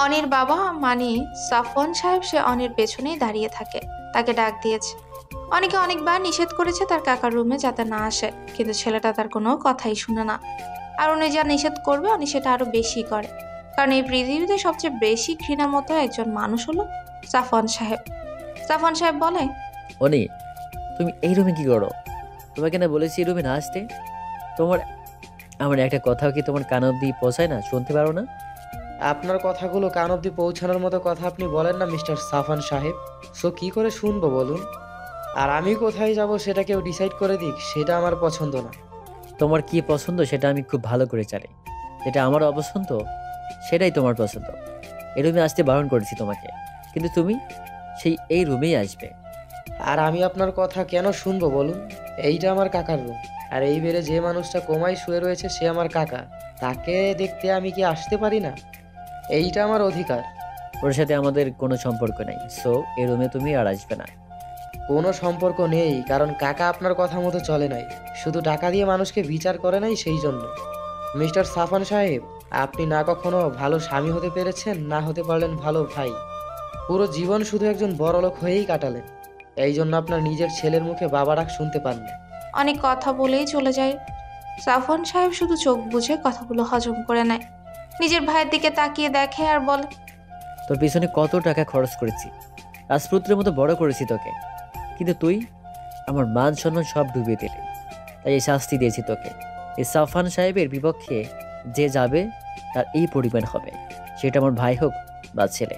অনির বাবা মানে সাফওয়ান সাহেব, সে অনির পেছনেই দাঁড়িয়ে থাকে। তাকে ডাক দিয়েছে। অনেকে অনেকবার নিষেধ করেছে তার কাকার রুমে যাতে না আসে, কিন্তু ছেলেটা তার কোনো কথাই শুনে না। আর উনি যা নিষেধ করবে উনি সেটা আরো বেশি করে, কারণ এই পৃথিবীতে সবচেয়ে বেশি ঘৃণার মতো একজন মানুষ হলো সাফওয়ান সাহেব। সাফওয়ান সাহেব বলে, অনি, তুমি এই রুমে কি করো? তোমাকে না বলেছি এই রুমে না আসতে? তোমার আমার একটা কথাও কি তোমার কান অব্দি পৌঁছায় না? শুনতে পারো না? আপনার কথাগুলো কান অব্দি পৌঁছানোর মতো কথা আপনি বলেন না মিস্টার সাফান সাহেব। সো কি করে শুনবো বলুন? আর আমি কোথায় যাব সেটা কেউ ডিসাইড করে দিক, সেটা আমার পছন্দ না। তোমার কি পছন্দ সেটা আমি খুব ভালো করে জানি। যেটা আমার অপছন্দ সেটাই তোমার পছন্দ। এই রুমে আসতে বারণ করেছি তোমাকে, কিন্তু তুমি এই রুমেই আসবে। আর আমি আপনার কথা কেন শুনবো বলুন? এইটা আমার কাকার রুম, আর এই বেড়ে যে মানুষটা কোমায় শুয়ে রয়েছে সে আমার কাকা, তাকে দেখতে আমি কি আসতে পারি না? এইটা আমার অধিকার। ওর সাথে আমাদের কোনো সম্পর্ক নেই, সো এই রুমে তুমি আর আসবে না। কোনো সম্পর্ক নেই, কারণ কাকা আপনার কথা মতো চলে নাই, শুধু টাকা দিয়ে মানুষকে বিচার করে নাই সেই জন্য। মিস্টার সাফান সাহেব, আপনি না কখনো ভালো স্বামী হতে পেরেছেন, না হতে পারলেন ভালো ভাই। পুরো জীবন শুধু একজন বড়লোক হয়েই কাটালেন, এই জন্য আপনার নিজের ছেলের মুখে বাবা ডাক শুনতে পান না। অনেক কথা বলেই চলে যায়। সাফন সাহেব শুধু চোখ বুজে কথাগুলো হজম করে নেয়, নিজের ভাইয়ের দিকে তাকিয়ে দেখে আর বলে, তোর পিছনে কত টাকা খরচ করেছি, রাজপুত্রের মতো বড় করেছি তোকে, কিন্তু তুই আমার মান সম্মান সব ডুবিয়ে দিলি। তাই এই শাস্তি দিয়েছি তোকে। এই সাফান সাহেবের বিপক্ষে যে যাবে তার এই পরিমাণ হবে, সেটা আমার ভাই হোক বা ছেলে।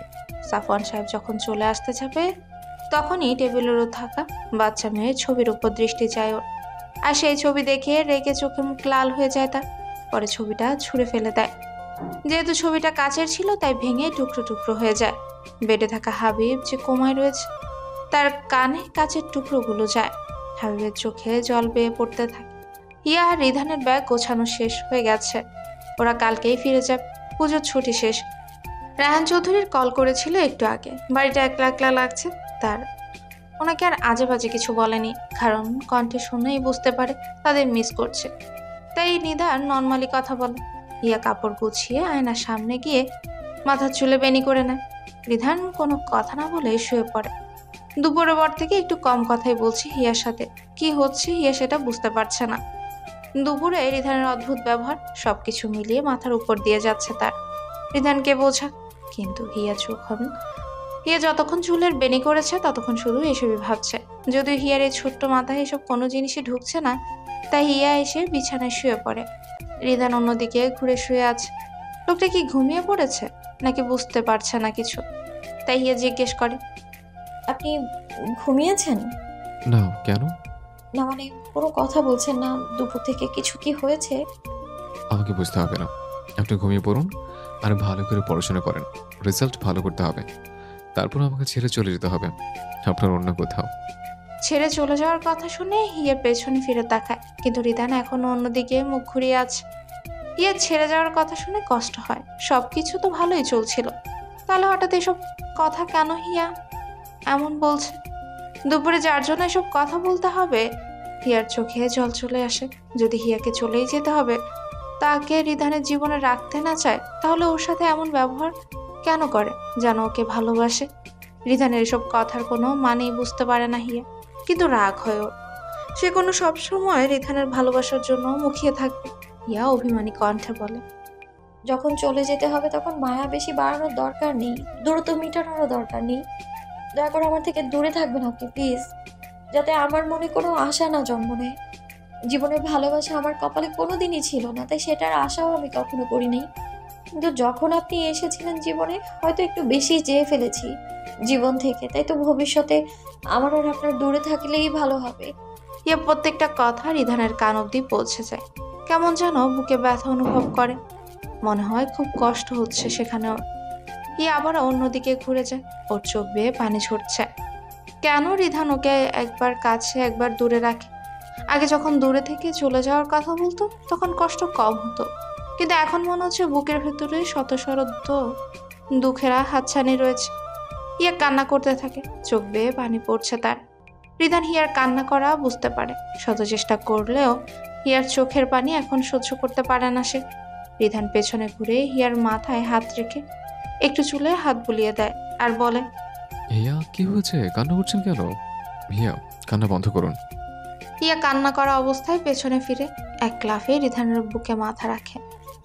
সাফওয়ান সাহেব যখন চলে আসতে যাবে তখনই টেবিলের উপর থাকা বাচ্চা মেয়ের ছবির উপর দৃষ্টি যায় ওর। আর সেই ছবি দেখে রেগে চোখে মুখ লাল হয়ে যায় তার। পরে ছবিটা ছুঁড়ে ফেলে দেয়। যেহেতু ছবিটা কাচের ছিল তাই ভেঙে টুকরো টুকরো হয়ে যায়। বেডে থাকা হাবিব যে কোমায় রয়েছে তার কানে কাচের টুকরোগুলো যায়। হাবিবের চোখে জল বেয়ে পড়তে থাকে। হিয়া আর রিধানের ব্যাগ গোছানো শেষ হয়ে গেছে, ওরা কালকেই ফিরে যাবে, পুজোর ছুটি শেষ। রায়হান চৌধুরীর কল করেছিল একটু আগে, বাড়িটা একলা একলা লাগছে তার। ওনাকে আর আজে বাজে কিছু বলেনি, কারণ কণ্ঠে শুনেই বুঝতে পারে তাদের মিস করছে। তাই নিদার নর্মালি কথা বলে। হিয়া কাপড় গুছিয়ে আয়নার সামনে গিয়ে মাথার চুলে বেনি করে নেয়। রিধান কোনো কথা না বলে শুয়ে পড়ে। দুপুরের পর থেকে একটু কম কথাই বলছি হিয়ার সাথে, কি হচ্ছে হিয়া সেটা বুঝতে পারছে না। দুপুরে রিধানের অদ্ভুত ব্যবহার সবকিছু মিলিয়ে মাথার উপর দিয়ে যাচ্ছে তার। রিধানকে বোঝা, কিন্তু হিয়া যতক্ষণ চুলের বেনি করেছে ততক্ষণ শুধু এসবই ভাবছে। যদিও হিয়ার এই ছোট্ট মাথায় এসব কোনো জিনিসই ঢুকছে না, তাই হিয়া এসে বিছানায় শুয়ে পড়ে। রিধান অন্যদিকে ঘুরে শুয়ে আছে। লোকটা কি ঘুমিয়ে পড়েছে নাকি বুঝতে পারছে না কিছু, তাই হিয়া জিজ্ঞেস করে, আপনি ঘুমিয়েছেন? না, কেন? না মানে কোনো কথা বলছেন না, দুপুর থেকে কিছু কি হয়েছে? আমাকে বুঝতে হবে না, আপনি ঘুমিয়ে পড়ুন আর ভালো করে পড়াশোনা করেন। রেজাল্ট ভালো করতে হবে, তারপর আমাকে ছেড়ে চলে যেতে হবে আপনার অন্য কোথাও। ছেড়ে চলে যাওয়ার কথা শুনে হিয়ার পেছনে ফিরে তাকায়, কিন্তু রিধান এখনো অন্যদিকে মুখ ঘুরিয়ে আছে। হিয়ার ছেড়ে যাওয়ার কথা শুনে কষ্ট হয়, সবকিছু তো ভালোই চলছিল, তাহলে হঠাৎ এসব কথা কেন হিয়া এমন বলছে? দুপুরে যার জন্য এসব কথা বলতে হবে? হিয়ার চোখে জল চলে আসে। যদি হিয়াকে চলেই যেতে হবে, তাকে রিধানের জীবনে রাখতে না চায়, তাহলে ওর সাথে এমন ব্যবহার কেন করে যেন ওকে ভালোবাসে? রিধানের এসব কথার কোনো মানেই বুঝতে পারে না হিয়া, কিন্তু রাগ হয় ওর। সে কোনো সবসময় রিধানের ভালোবাসার জন্য মুখিয়ে থাকবে। হিয়া অভিমানী কণ্ঠে বলে, যখন চলে যেতে হবে তখন মায়া বেশি বাড়ানোর দরকার নেই, দূরত্ব মেটানোরও দরকার নেই। দয়া করে আমার থেকে দূরে থাকবেন আপনি প্লিজ, যাতে আমার মনে কোনো আশা না জন্ম নেয়। জীবনের ভালোবাসা আমার কপালে কোনো দিনই ছিল না, তাই সেটার আশাও আমি কখনো করিনি। কিন্তু যখন আপনি এসেছিলেন জীবনে, হয়তো একটু বেশি চেয়ে ফেলেছি জীবন থেকে, তাই তো ভবিষ্যতে আমার আর আপনার দূরে থাকলেই ভালো হবে। হিয়া প্রত্যেকটা কথা রিধানের কান অব্দি পৌঁছে যায়। কেমন যেন বুকে ব্যথা অনুভব করে, মনে হয় খুব কষ্ট হচ্ছে সেখানে ওর। হিয়া আবার অন্যদিকে ঘুরে যায়, ওর চোখ বেয়ে পানি ঝরছে। কেন রিধান ওকে একবার কাছে একবার দূরে রাখে? আগে যখন দূরে থেকে চলে যাওয়ার কথা বলতো তখন কষ্ট কম হতো, কিন্তু এখন মনে হচ্ছে বুকের ভেতরে শত শরদ্ধ দুঃখেরা হাতছানি রয়েছে। হিয়া কান্না করতে থাকে, চোখ বেয়ে পানি পড়ছে তার। রিধান হিয়ার কান্না করা বুঝতে পারে, শত চেষ্টা করলেও হিয়ার চোখের পানি এখন সহ্য করতে পারে না সে। রিধান পেছনে ঘুরে হিয়ার মাথায় হাত রেখে একটু চুলে হাত বুলিয়ে দেয় আর বলে, হিয়া, কি হয়েছে? কান্না করছেন কেন? হিয়া, কান্না বন্ধ করুন। হিয়া কান্না করা অবস্থায় পেছনে ফিরে এক লাফে রিধানের বুকে মাথা রাখে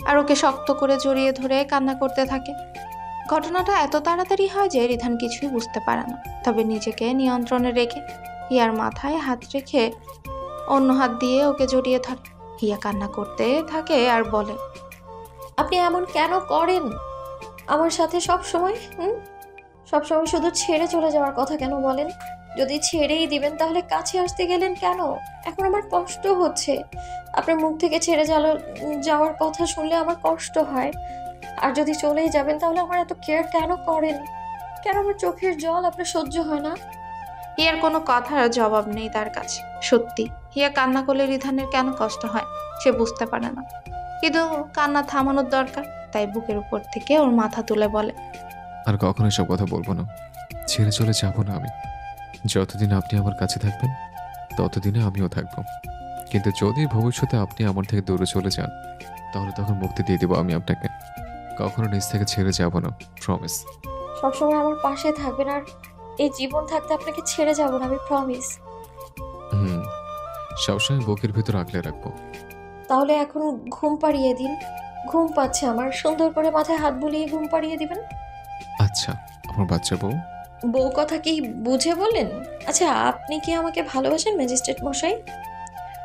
আর ওকে শক্ত করে জড়িয়ে ধরে কান্না করতে থাকে। ঘটনাটা এত তাড়াতাড়ি হয় যে রিধান কিছুই বুঝতে পারে না, তবে নিজেকে নিয়ন্ত্রণে রেখে হিয়ার মাথায় হাত রেখে অন্য হাত দিয়ে ওকে জড়িয়ে ধরে। হিয়া কান্না করতে থাকে আর বলে, আপনি এমন কেন করেন আমার সাথে সব সময়? সবসময় শুধু ছেড়ে চলে যাওয়ার কথা কেন বলেন? যদি ছেড়েই দিবেন তাহলে কাছে আসতে গেলেন কেন? এখন আমার কষ্ট হচ্ছে, আপনার মুখ থেকে ছেড়ে যাওয়ার কথা শুনলে আমার কষ্ট হয়। আর যদি চলেই যাবেন তাহলে আমার এত কেয়ার কেন করেন? কেন আমার চোখের জল আপনার সহ্য হয় না? হিয়ার কোনো কথার জবাব নেই তার কাছে। সত্যি হিয়া কান্না করলে রিধানের কেন কষ্ট হয় সে বুঝতে পারে না, কিন্তু কান্না থামানোর দরকার, তাই বুকের উপর থেকে ওর মাথা তুলে বলে, আর কখনো এসব কথা বলবো না। ছেড়ে চলে যাবো না আমি। যতদিন আপনি আমার কাছে থাকবেন ততদিনে আমিও থাকবো। কিন্তু যদি ভবিষ্যতে আপনি আমার থেকে দূরে চলে যান তাহলে তখন মুক্তি দিয়ে দেবো আমি আপনাকে। কখনো নিজ থেকে ছেড়ে যাব না, প্রমিস। সবসময় আমার পাশে থাকবেন, আর এই জীবন থাকতে আপনাকে ছেড়ে যাব না, আমি প্রমিস। হুম, সবসময় বুকের ভিতর আগলে রাখবো। তাহলে এখন ঘুম পাড়িয়ে দিন। ঘুম পাচ্ছে আমার, সুন্দর করে মাথায় হাত বুলিয়ে ঘুম পাড়িয়ে দিবেন। আচ্ছা, আমার বাচ্চা বউ। বউ কথা কি বুঝে বললেন? আচ্ছা, আপনি কি আমাকে ভালোবাসেন ম্যাজিস্ট্রেট মশাই?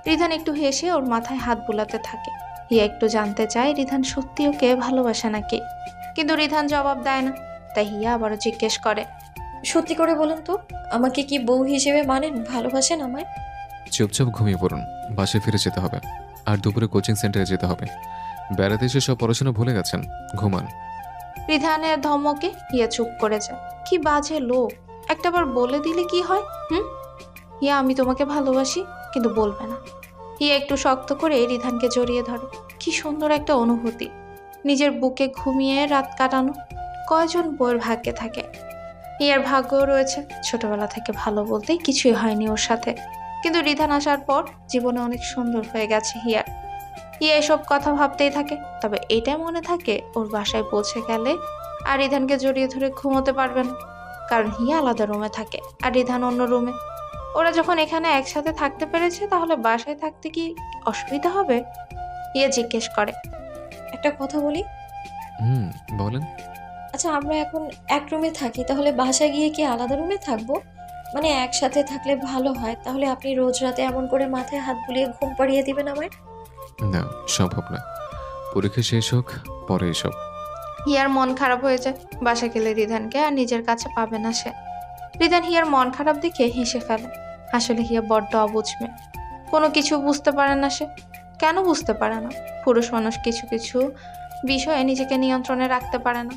রিধান একটু হেসে ওর মাথায় হাত বুলাতে থাকে। হিয়া একটু জানতে চায় রিধান সত্যি ওকে ভালোবাসে নাকি, কিন্তু রিধান জবাব দেয় না। তাই হিয়া আবারও জিজ্ঞেস করে, সত্যি করে বলেন তো, আমাকে কি বউ হিসেবে মানেন, ভালোবাসেন আমায়? চুপচাপ ঘুমিয়ে পড়ুন, বাসায় ফিরে যেতে হবে। আর দুপুরে কোচিং সেন্টারে যেতে হবে। বেড়াতে এসে সব পড়াশোনা ভুলে গেছেন, ঘুমান। রিধানের ধমকে হিয়া চুপ করে যায়। কি বাজে লোক, একটাবার বলে দিলে কি হয়? হিয়া আমি তোমাকে ভালোবাসি, কিন্তু বলবে না। হিয়া একটু শক্ত করে রিধানকে জড়িয়ে ধরে। কি সুন্দর একটা অনুভূতি, নিজের বুকে ঘুমিয়ে রাত কাটানো। কয়জন বউয়ের ভাগ্যে থাকে? হিয়ার ভাগ্যও রয়েছে। ছোটবেলা থেকে ভালো বলতে কিছুই হয়নি ওর সাথে, কিন্তু রিধান আসার পর জীবনে অনেক সুন্দর হয়ে গেছে হিয়ার। হিয়া এসব কথা ভাবতেই থাকে। তবে এটা মনে থাকে ওর বাসায় পৌঁছে গেলে আর রিধানকে জড়িয়ে ধরে ঘুমোতে পারবে না, কারণ হিয়া আলাদা রুমে থাকে আর রিধান অন্য রুমে। ওরা যখন এখানে একসাথে থাকতে পেরেছে তাহলে বাসায় থাকতে কি অসুবিধা হবে? হিয়া জিজ্ঞেস করে, একটা কথা বলি। বলেন। আচ্ছা, আমরা এখন এক রুমে থাকি, তাহলে বাসায় গিয়ে কি আলাদা রুমে থাকবো? মানে একসাথে থাকলে ভালো হয়। তাহলে আপনি রোজ রাতে এমন করে মাথায় হাত বুলিয়ে ঘুম পাড়িয়ে দিবেন আমায়? না, সম্ভব না। পরীক্ষা শেষ হোক, পরে এসব। হিয়ার মন খারাপ হয়ে যায়। বাসা গেলে রিধানকে আর নিজের কাছে পাবে না সে। রিধান হিয়ার মন খারাপ দেখে হেসে ফেলে। আসলে হিয়া বড্ড অবুঝ মেয়ে, কোনো কিছু বুঝতে পারে না সে। কেন বুঝতে পারে না? পুরুষ মানুষ কিছু কিছু বিষয়ে নিজেকে নিয়ন্ত্রণে রাখতে পারে না।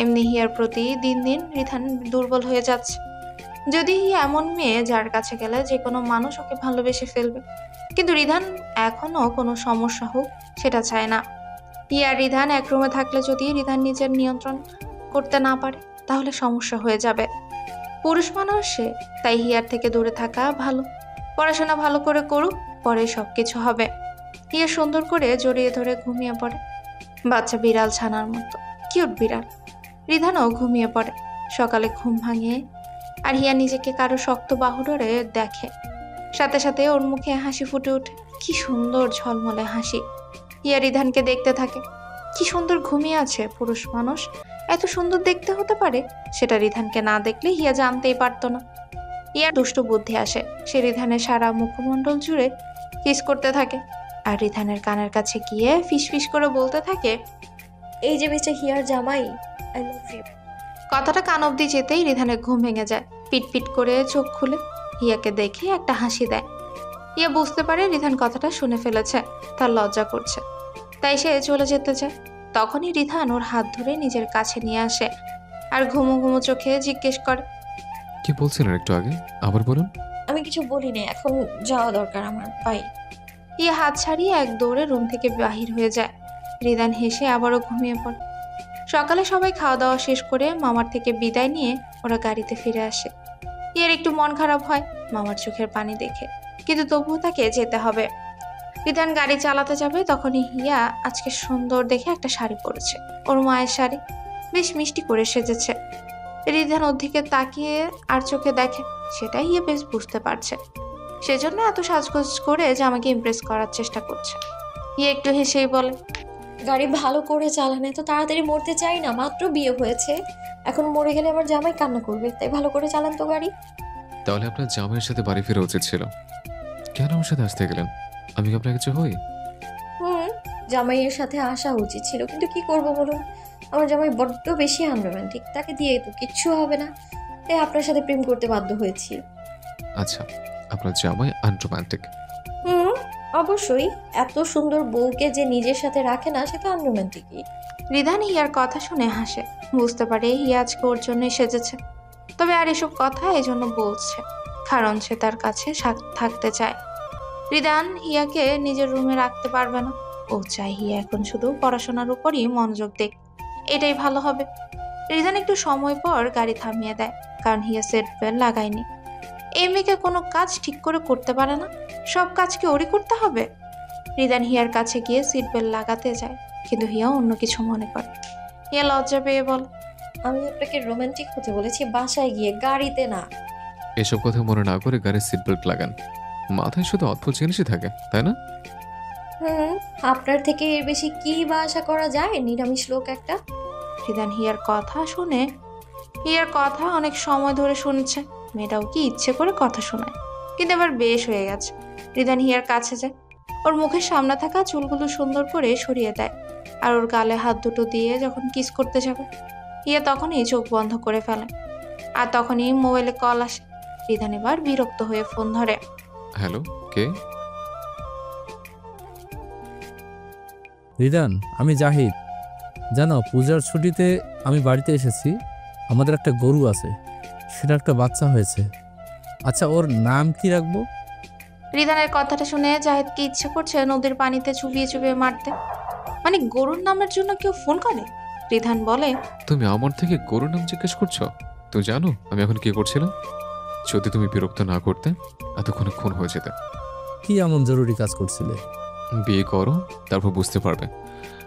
এমনি হিয়ার প্রতি দিন দিন রিধান দুর্বল হয়ে যাচ্ছে। যদি হিয়া এমন মেয়ে যার কাছে গেলে যে কোনো মানুষ ওকে ভালোবেসে ফেলবে, কিন্তু রিধান এখনো কোনো সমস্যা হোক সেটা চায় না। হিয়া আর রিধান এক রুমে থাকলে যদি রিধান নিজের নিয়ন্ত্রণ করতে না পারে তাহলে সমস্যা হয়ে যাবে। পুরুষ মানুষ সে, তাই হিয়ার থেকে দূরে থাকা ভালো। পড়াশোনা ভালো করে করুক, পরে সবকিছু হবে। হিয়া সুন্দর করে জড়িয়ে ধরে ঘুমিয়ে পড়ে, বাচ্চা বিড়াল ছানার মতো কিউট বিড়াল। রিধানও ঘুমিয়ে পড়ে। সকালে ঘুম ভাঙিয়ে আর হিয়া নিজেকে কারো শক্ত বাহুডোরে দেখে। সাথে সাথে ওর মুখে হাসি ফুটে ওঠে। কি সুন্দর ঝলমলে হাসি। হিয়া রিধানকে দেখতে থাকে। কি সুন্দর ঘুমিয়ে আছে পুরুষ মানুষ, এত সুন্দর দেখতে হতে পারে? সেটা রিধানকে না দেখলে হিয়া জানতেই পারতো না। হিয়ার দুষ্ট বুদ্ধি আসে। সে রিধানের সারা মুখমণ্ডল জুড়ে কিস করতে থাকে আর রিধানের কানের কাছে গিয়ে ফিস ফিস করে বলতে থাকে, এই যে বেঁচে হিয়ার জামাই, আই লাভ ইউ। কথাটা কান অব্দি যেতেই রিধানের ঘুম ভেঙে যায়। পিট পিট করে চোখ খুলে হিয়াকে দেখে একটা হাসি দেয়। হিয়া বুঝতে পারে রিধান কথাটা শুনে ফেলেছে, তার লজ্জা করছে, তাই সে চলে যেতে চায়। তখনই রিধান ওর হাত ধরে নিজের কাছে নিয়ে আসে আর ঘুমো ঘুমো চোখে জিজ্ঞেস করে, কি বলছিলেন একটু আগে, আবার বলুন। আমি কিছু বলিনি, এখন যাওয়া দরকার আমার, বাই। হিয়া হাত ছাড়িয়ে এক দৌড়ে রুম থেকে বাহির হয়ে যায়। রিধান হেসে আবারও ঘুমিয়ে পড়ে। সকালে সবাই খাওয়া দাওয়া শেষ করে মামার থেকে বিদায় নিয়ে ওরা গাড়িতে ফিরে আসে। হিয়ার একটু মন খারাপ হয় মামার চোখের পানি দেখে, কিন্তু তবুও তাকে যেতে হবে। রিধান গাড়ি চালাতে যাবে, তখনই হিয়া আজকে সুন্দর দেখে একটা শাড়ি পরেছে, ওর মায়ের শাড়ি, বেশ মিষ্টি করে সেজেছে। রিধান ওর দিকে তাকিয়ে আর চোখে দেখে, সেটাই হিয়া বেশ বুঝতে পারছে। সেজন্য এত সাজগোজ করে জামাকে ইমপ্রেস করার চেষ্টা করছে। হিয়া একটু হেসেই বলে, গাড়ি ভালো করে চালান, এত তাড়াতাড়ি মরতে চাই না, মাত্র বিয়ে হয়েছে, এখন মরে গেলে আমার জামাই কান্না করবে, তাই ভালো করে চালান তো গাড়ি। তাহলে আপনার জামাইয়ের সাথে বাড়ি ফেরা উচিত ছিল। কেন আমার সাথে আসতে গেলেন? আমি কি আপনার কিছু হই? জামাইয়ের সাথে আসা উচিত ছিল, কিন্তু কি করব বলুন, আমার জামাই বড্ড বেশি আনরোম্যান্টিক, তাকে দিয়ে তো কিচ্ছু হবে না, তাই আপনার সাথে প্রেম করতে বাধ্য হয়েছি। আচ্ছা, আপনার জামাই আনরোম্যান্টিক? অবশ্যই, এত সুন্দর বউকে যে নিজের সাথে রাখে না সে তো আনরোম্যান্টিকই। রিধান হিয়ার কথা শুনে হাসে, বুঝতে পারে হিয়া আজকে ওর জন্য সেজেছে, তবে আর এসব কথা এই জন্য বলছে। কারণ সে তার কাছে থাকতে চায়। রিদান হিয়াকে নিজের রুমে রাখতে পারবে না। ও চায় হিয়া এখন শুধু পড়াশোনার উপরই মনোযোগ দেখ, এটাই ভালো হবে। রিদান একটু সময় পর গাড়ি থামিয়ে দেয়, কারণ হিয়া সিট বেল্ট লাগায়নি। এই মেয়েকে কোনো কাজ ঠিক করে করতে পারে না, সব কাজ কি ওরই করতে হবে? রিদান হিয়ার কাছে গিয়ে সিট বেল্ট লাগাতে যায়, কিন্তু হিয়া অন্য কিছু মনে করে। হিয়া লজ্জা পেয়ে বলে, আমি আপনাকে রোমান্টিক হতে বলেছি বাসায় গিয়ে, গাড়িতে না। এসব কথা মনে না করে গাড়ির সিট বেল্ট লাগান। মাথায় শুধু অদ্ভুত জিনিসই থাকে, তাই না? আপনার থেকে এর বেশি কি বা আশা করা যায়, নিরামিষ লোক একটা। রিদান হিয়ার কথা অনেক সময় ধরে শুনছে। মেয়েটাও কি ইচ্ছে করে কথা শোনায়, কিন্তু এবার বেশ হয়ে গেছে। রিদান হিয়ার কাছে যায়, ওর মুখের সামনে থাকা চুলগুলো সুন্দর করে সরিয়ে দেয়, আর ওর গালে হাত দুটো দিয়ে যখন কিস করতে যাবে, হিয়া তখনই চোখ বন্ধ করে ফেলে। আর তখনই মোবাইলে কল আসে। রিদান এবার বিরক্ত হয়ে ফোন ধরে। হ্যালো, কে? রিদান, আমি জাহিদ। জানো, পূজার ছুটিতে আমি বাড়িতে এসেছি। আমাদের একটা গরু আছে, সেটা একটা বাচ্চা হয়েছে। আচ্ছা, ওর নাম কি রাখবো? রিদানের কথাটা শুনে জাহিদ কি ইচ্ছে করছে নদীর পানিতে চুবিয়ে চুবিয়ে মারতে। মানে গরুর নামের জন্য কেউ ফোন করে? রিদান বলে, তুমি আমার থেকে গরুর নাম জিজ্ঞেস করছো? তুমি জানো আমি এখন কি করছিলাম? যদি তুমি বিরক্ত না করতে এতক্ষণে খুন হয়ে যেতে। কি এমন জরুরি কাজ করছিলে? বিয়ে করো, তারপর বুঝতে পারবে।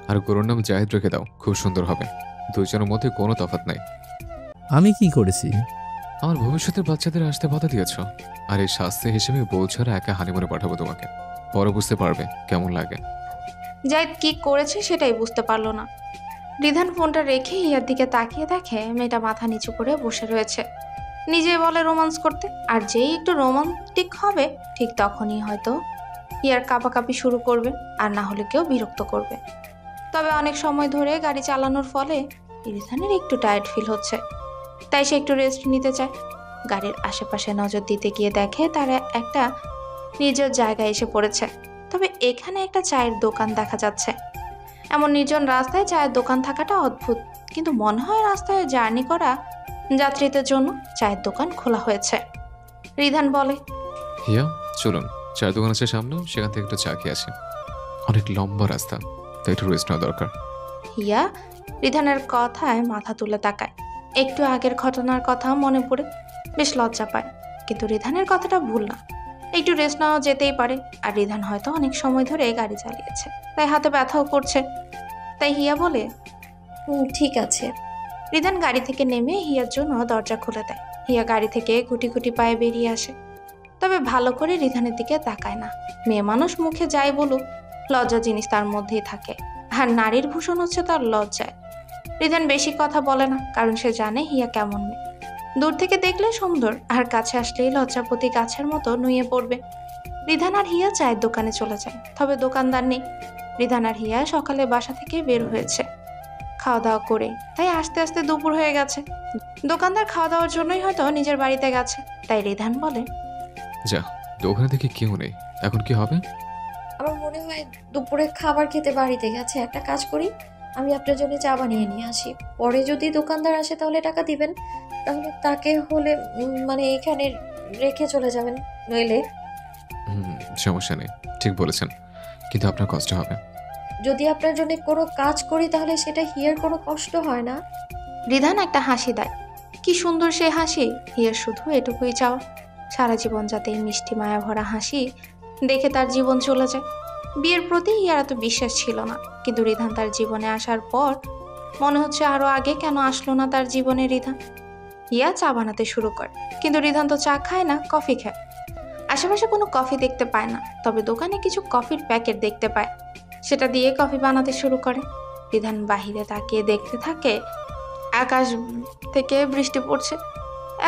আর গরুর নাম জাহিদ রেখে দাও, খুব সুন্দর হবে। দুইজনের মধ্যে কোনো তফাৎ নাই। আমি কি করেছি? আমার ভবিষ্যতের বাচ্চাদের আসতে বাধা দিয়েছ, আর এই শাস্তি হিসেবে বউ ছাড়া একা হানিমুনে পাঠাবো তোমাকে। পরে বুঝতে পারবে কেমন লাগে। জাহিদ কি করেছে সেটাই বুঝতে পারলো না। রিদান ফোনটা রেখে হিয়ার দিকে তাকিয়ে দেখে মেয়েটা মাথা নিচু করে বসে রয়েছে। নিজে বলে রোমান্স করতে, আর যেই একটু রোমান্টিক হবে ঠিক তখনই হয়তো হিয়ার কাঁপাকাঁপি শুরু করবে, আর না হলে কেউ বিরক্ত করবে। তবে অনেক সময় ধরে গাড়ি চালানোর ফলে রিদানের একটু টায়ার্ড ফিল হচ্ছে, তাই সে একটু রেস্ট নিতে চায়। গাড়ির আশেপাশে নজর দিতে গিয়ে দেখে তারা একটা নিজের জায়গায় এসে পড়েছে। তবে এখানে একটা চায়ের দোকান দেখা যাচ্ছে। এমন নির্জন রাস্তায় চায়ের দোকান থাকাটা অদ্ভুত, কিন্তু মনে হয় রাস্তায় জার্নি করা যাত্রীদের জন্য চায়ের দোকান খোলা হয়েছে। রিদান বলে, হিয়া চলুন, চায়ের দোকান আছে সামনে, সেখান থেকে একটু চা খেয়ে আসি। অনেক লম্বা রাস্তা, তাই একটু রেস্ট নেওয়া দরকার। হিয়া রিদানের কথায় মাথা তুলে তাকায়। একটু আগের ঘটনার কথা মনে পড়ে বেশ লজ্জা পায়, কিন্তু রিদানের কথাটা ভুল না। একটু রেস্ট নেওয়া যেতেই পারে, আর রিদান হয়তো অনেক সময় ধরে গাড়ি চালিয়েছে, তাই হাতে ব্যথাও করছে। তাই হিয়া বলে, ঠিক আছে। রিদান গাড়ি থেকে নেমে হিয়ার জন্য দরজা খুলে দেয়। হিয়া গাড়ি থেকে গুটি গুটি পায়ে বেরিয়ে আসে, তবে ভালো করে রিদানের দিকে তাকায় না। মেয়ে মানুষ মুখে যাই বলুক, লজ্জা জিনিস তার মধ্যেই থাকে, আর নারীর ভূষণ হচ্ছে তার লজ্জায়। রিদান বেশি কথা বলে না, কারণ সে জানে হিয়া কেমন মেয়ে। দূর থেকে দেখলে সুন্দর, আর কাছে আসলেই লজ্জাপতি গাছের মতো নুয়ে পড়বে। রিদান আর হিয়া চায়ের দোকানে চলে যায়, তবে দোকানদার নেই। রিদান আর হিয়া সকালে বাসা থেকে বের হয়েছে খাওয়া দাওয়া করে, তাই আস্তে আস্তে দুপুর হয়ে গেছে। দোকানদার খাওয়া দাওয়ার জন্যই হয়তো নিজের বাড়িতে গেছে। তাই রিদান বলে, যা, দোকানে দেখি কেউ নেই, এখন কি হবে? আমার মনে হয় দুপুরে খাবার খেতে বাড়িতে গেছে। একটা কাজ করি, আমি আপনার জন্য চা বানিয়ে নিয়ে আসি। পরে যদি দোকানদার আসে তাহলে টাকা দিবেন, তাহলে তাকে হলে মানে এখানে রেখে চলে যাবেন, নইলে। সমস্যা নেই, ঠিক বলেছেন, কিন্তু আপনার কষ্ট হবে। যদি আপনার জন্য কোনো কাজ করি তাহলে সেটা হিয়ার কোনো কষ্ট হয় না। রিদান একটা হাসি দেয়। কি সুন্দর সে হাসি। হিয়ার শুধু এটুকুই চাওয়া, সারা জীবন যাতে এই মিষ্টি মায়া ভরা হাসি দেখে তার জীবন চলে যায়। বিয়ের প্রতি হিয়ার এত বিশ্বাস ছিল না, কিন্তু রিদান তার জীবনে আসার পর মনে হচ্ছে আরো আগে কেন আসলো না তার জীবনে রিদান। হিয়া চা বানাতে শুরু করে, কিন্তু রিদান তো চা খায় না, কফি খায়। আশেপাশে কোনো কফি দেখতে পায় না, তবে দোকানে কিছু কফির প্যাকেট দেখতে পায়, সেটা দিয়ে কফি বানাতে শুরু করে। রিদান বাহিরে তাকিয়ে দেখতে থাকে আকাশ থেকে বৃষ্টি পড়ছে।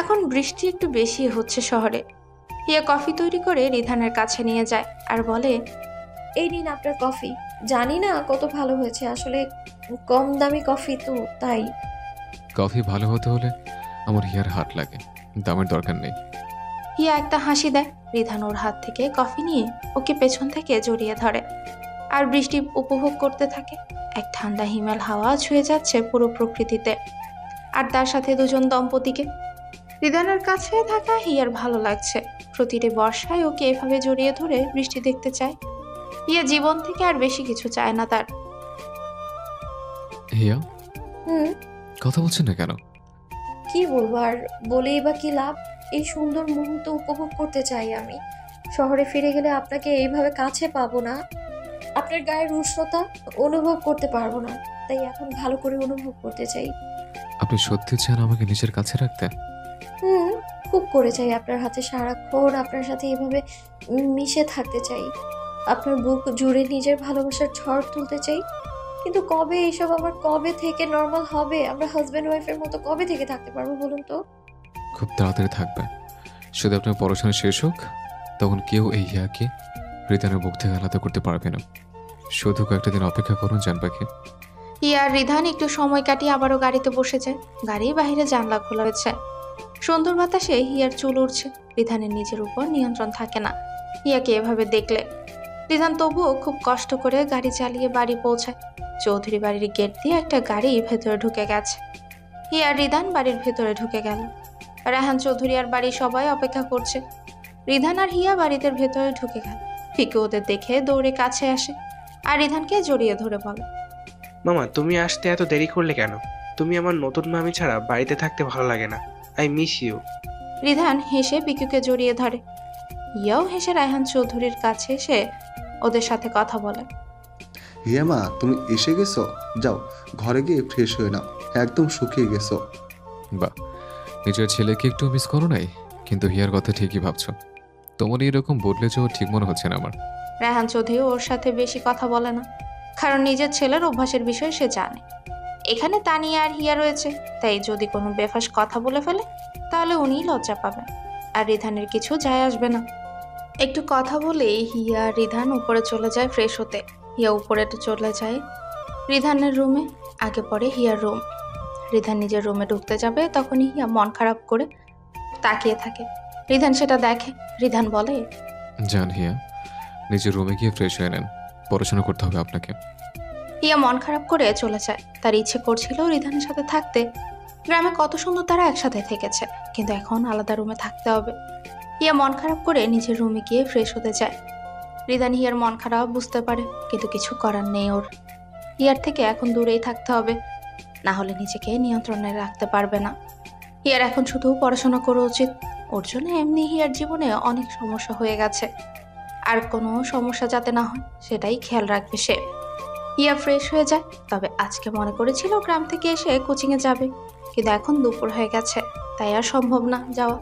এখন বৃষ্টি একটু বেশি হচ্ছে শহরে। হিয়া কফি তৈরি করে রিদানের কাছে নিয়ে যায় আর বলে, এই নিন আপনার কফি। জানি না কত ভালো হয়েছে, আসলে কম দামি কফি তো তাই। কফি ভালো হতে হলে আমার হিয়ার হাত লাগে, দামের দরকার নেই। হিয়া একটা হাসি দেয়। রিদান ওর হাত থেকে কফি নিয়ে ওকে পেছন থেকে জড়িয়ে ধরে আর বৃষ্টি উপভোগ করতে থাকে। এক ঠান্ডা হিমেল হাওয়া ছুঁয়ে যাচ্ছে পুরো প্রকৃতিতে, আর তার সাথে দুজন দম্পতিকে। রিদানের কাছে থাকা হিয়ার ভালো লাগছে। প্রতিটি বর্ষায় ওকে এভাবে জড়িয়ে ধরে বৃষ্টি দেখতে চায়। হিয়া জীবন থেকে আর বেশি কিছু চায় না তার। হিয়া, হুম, কথা বলছেন না কেন? কি বলবো আর বলেই বা কি লাভ? এই সুন্দর মুহূর্ত উপভোগ করতে চাই আমি। শহরে ফিরে গেলে আপনাকে এইভাবে কাছে পাবো না, আপনার গায়ের উষ্ণতা অনুভব করতে পারবো না। তাই এখন ভালো করে অনুভব করতে চাই। আপনি সত্যি চান আমাকে নিজের কাছে রাখতে? হুম, খুব করে চাই আপনার হাতে সারাক্ষণ আপনার সাথে এভাবে মিশে থাকতে চাই। আপনার বুক জুড়ে নিজের ভালোবাসার ঝড় তুলতে চাই। কিন্তু কবে এসব আমার কবে থেকে নর্মাল হবে? আমরা হাজব্যান্ড ওয়াইফের মতো কবে থেকে থাকতে পারবো বলুন তো? খুব তাড়াতাড়ি থাকবে। শুধু আপনার পড়াশোনা শেষ হোক, তখন কেউ এই হিয়াকে রিদানের মুখ থেকে আলাদা করতে পারবে না। শুধু কয়েকটা দিন অপেক্ষা করুন জান পাখি। হিয়া আর রিধান একটু সময় কাটিয়ে আবারও গাড়িতে বসেছে। গাড়ির বাইরে জানলা খোলা হয়েছে। সুন্দর বাতাসে হিয়ার চুল উড়ছে। রিধানের নিজের উপর নিয়ন্ত্রণ থাকে না হিয়াকে এভাবে দেখলে। রিধান তবুও খুব কষ্ট করে গাড়ি চালিয়ে বাড়ি পৌঁছায়। চৌধুরী বাড়ির গেট দিয়ে একটা গাড়ি ভেতরে ঢুকে গেছে। হিয়া আর রিধান বাড়ির ভেতরে ঢুকে গেল। রায়হান চৌধুরী আর বাড়ির সবাই অপেক্ষা করছে। রিধান আর হিয়া বাড়িতে ভেতরে ঢুকে গেল। পিকু ওদের দেখে দৌড়ে কাছে আসে আর রিধানকে জড়িয়ে ধরে বলে, মামা তুমি আসতে এত দেরি করলে কেন? তুমি আমার নতুন মামি ছাড়া বাড়িতে থাকতে ভালো লাগে না। I miss you. রিধান হেসে পিকুকে জড়িয়ে ধরে। হিয়াও হেসে রায়হান চৌধুরীর কাছে এসে ওদের সাথে কথা বলে। হিয়া মা, তুমি এসে গেছো? যাও ঘরে গিয়ে ফ্রেশ হয়ে নাও, একদম শুকিয়ে গেছো। বাহ, নিজের ছেলেকে একটু মিস করো নাই? কিন্তু হিয়ার কথা ঠিকই ভাবছো। তোমার এরকম বদলে যাওয়া ঠিক মনে হচ্ছে না আমার। রায়হান চৌধুরী ওর সাথে বেশি কথা বলে না, কারণ নিজের ছেলের অভ্যাসের বিষয়ে সে জানে। এখানে তানিয়া আর হিয়া রয়েছে, তাই যদি কোনো বেফাস কথা বলে ফেলে তাহলে উনিই লজ্জা পাবেন, আর রিধানের কিছু যায় আসবে না। একটু কথা বলেই হিয়া আর রিধান উপরে চলে যায় ফ্রেশ হতে। হিয়া উপরে চলে যায় রিধানের রুমে। আগে পরে হিয়ার রুম। রিধান নিজের রুমে ঢুকতে যাবে, তখনই হিয়া মন খারাপ করে তাকিয়ে থাকে। রিধান সেটা দেখে। রিধান বলে, জান হিয়া, নিজের রুমে গিয়ে ফ্রেশ হয়ে নেন, পড়াশোনা করতে হবে আপনাকে। হিয়া মন খারাপ করে চলে যায়। তার ইচ্ছে করছিল রিধানের সাথে থাকতে। গ্রামে কত সুন্দর তারা একসাথে থেকেছে, কিন্তু এখন আলাদা রুমে থাকতে হবে। হিয়া মন খারাপ করে নিজের রুমে গিয়ে ফ্রেশ হতে যায়। রিধান হিয়ার মন খারাপ বুঝতে পারে, কিন্তু কিছু করার নেই ওর। হিয়ার থেকে এখন দূরেই থাকতে হবে, না হলে নিজেকে নিয়ন্ত্রণে রাখতে পারবে না। হিয়ার এখন শুধু পড়াশোনা করা উচিত। ওর জন্য এমনি হিয়ার জীবনে অনেক সমস্যা হয়ে গেছে, আর কোনো সমস্যা যাতে না হয় সেটাই খেয়াল রাখবে সে। হিয়া ফ্রেশ হয়ে যায়। তবে আজকে মনে করেছিল গ্রাম থেকে এসে কোচিংয়ে যাবে, কিন্তু এখন দুপুর হয়ে গেছে, তাই আর সম্ভব না যাওয়া।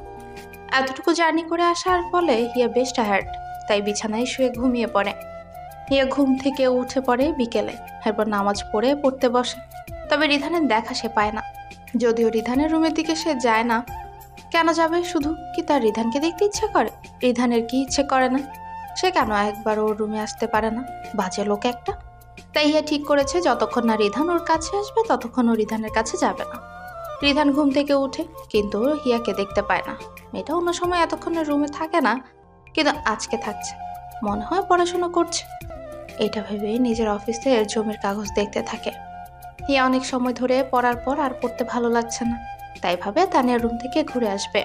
এতটুকু জার্নি করে আসার ফলে হিয়া বেশ টায়ার্ড, তাই বিছানায় শুয়ে ঘুমিয়ে পড়ে। হিয়া ঘুম থেকে উঠে পড়ে বিকেলে, এরপর নামাজ পড়তে বসে। তবে রিধানের দেখা সে পায় না। যদিও রিধানের রুমের দিকে সে যায় না। কেন যাবে? শুধু কি তার রিধানকে দেখতে ইচ্ছে করে? রিধানের কি ইচ্ছে করে না? সে কেন একবার ওর রুমে আসতে পারে না? বাজে লোক একটা। তাই হিয়া ঠিক করেছে যতক্ষণ না রিধান ওর কাছে আসবে ততক্ষণ ও রিধানের কাছে যাবে না। রিধান ঘুম থেকে উঠে, কিন্তু হিয়াকে দেখতে পায় না। মেয়েটা অন্য সময় এতক্ষণের রুমে থাকে না, কিন্তু আজকে থাকছে। মনে হয় পড়াশোনা করছে। এটা ভেবে নিজের অফিসের জমির কাগজ দেখতে থাকে। হিয়া অনেক সময় ধরে পড়ার পর আর পড়তে ভালো লাগছে না, তাই ভাবে তানিয়ার রুম থেকে ঘুরে আসবে।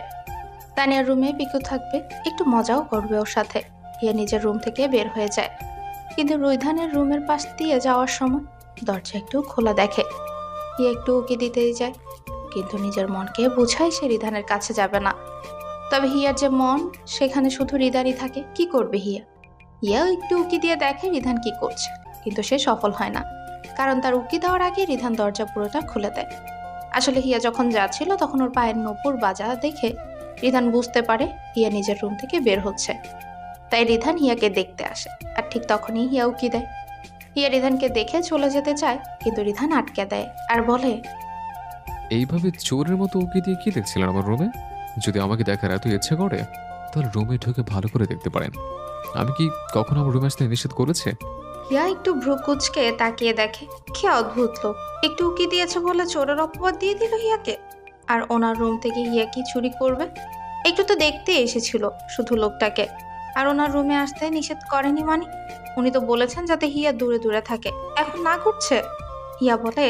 তানিয়ার রুমে পিকু থাকবে, একটু মজাও করবে ওর সাথে। হিয়া নিজের রুম থেকে বের হয়ে যায়, কিন্তু রিধানের রুমের পাশ দিয়ে যাওয়ার সময় দরজা একটু খোলা দেখে। হিয়া একটু উকি দিতেই যায়, কিন্তু নিজের মনকে বোঝায় সে রিধানের কাছে যাবে না। তবে হিয়ার যে মন, সেখানে শুধু রিধানই থাকে। কি করবে হিয়া? হিয়া একটু উকি দিয়ে দেখে রিধান কি করছে, কিন্তু সে সফল হয় না, কারণ তার উকি দেওয়ার আগে রিধান দরজা পুরোটা খুলে দেয়। আসলে হিয়া যখন যাচ্ছিল তখন ওর পায়ের নপুর বাজা দেখে রিধান বুঝতে পারে হিয়া নিজের রুম থেকে বের হচ্ছে। তাই রিধান হিয়াকে দেখতে আসে, আর ঠিক তখনই হিয়া উকি দেয়। হিয়া রিধানকে দেখে চলে যেতে চায়, কিন্তু রিধান আটকে দেয় আর বলে, এইভাবে চোরের মতো উকি দিয়ে কি দেখছিলেন আমার রুমে? যদি আমাকে দেখার এত ইচ্ছে করে তাহলে রুমে ঢুকে ভালো করে দেখতে পারেন। আমি কি কখনো আমার রুমে আসতে নিষেধ করেছে? হিয়া একটু ভ্রু কুঁচকে তাকিয়ে দেখে, কি অদ্ভুত লোক। একটু উকি দিয়েছে বলে চোরের অপবাদ দিয়ে দিল হিয়াকে। আর ওনার রুম থেকে হিয়া কি চুরি করবে? একটু তো দেখতে এসেছিল শুধু লোকটাকে, আর ওনার রুমে আসতে নিষেধ করেনি মানে? উনি তো বলেছেন যাতে হিয়া দূরে দূরে থাকে, এখন না করছে। হিয়া বলে,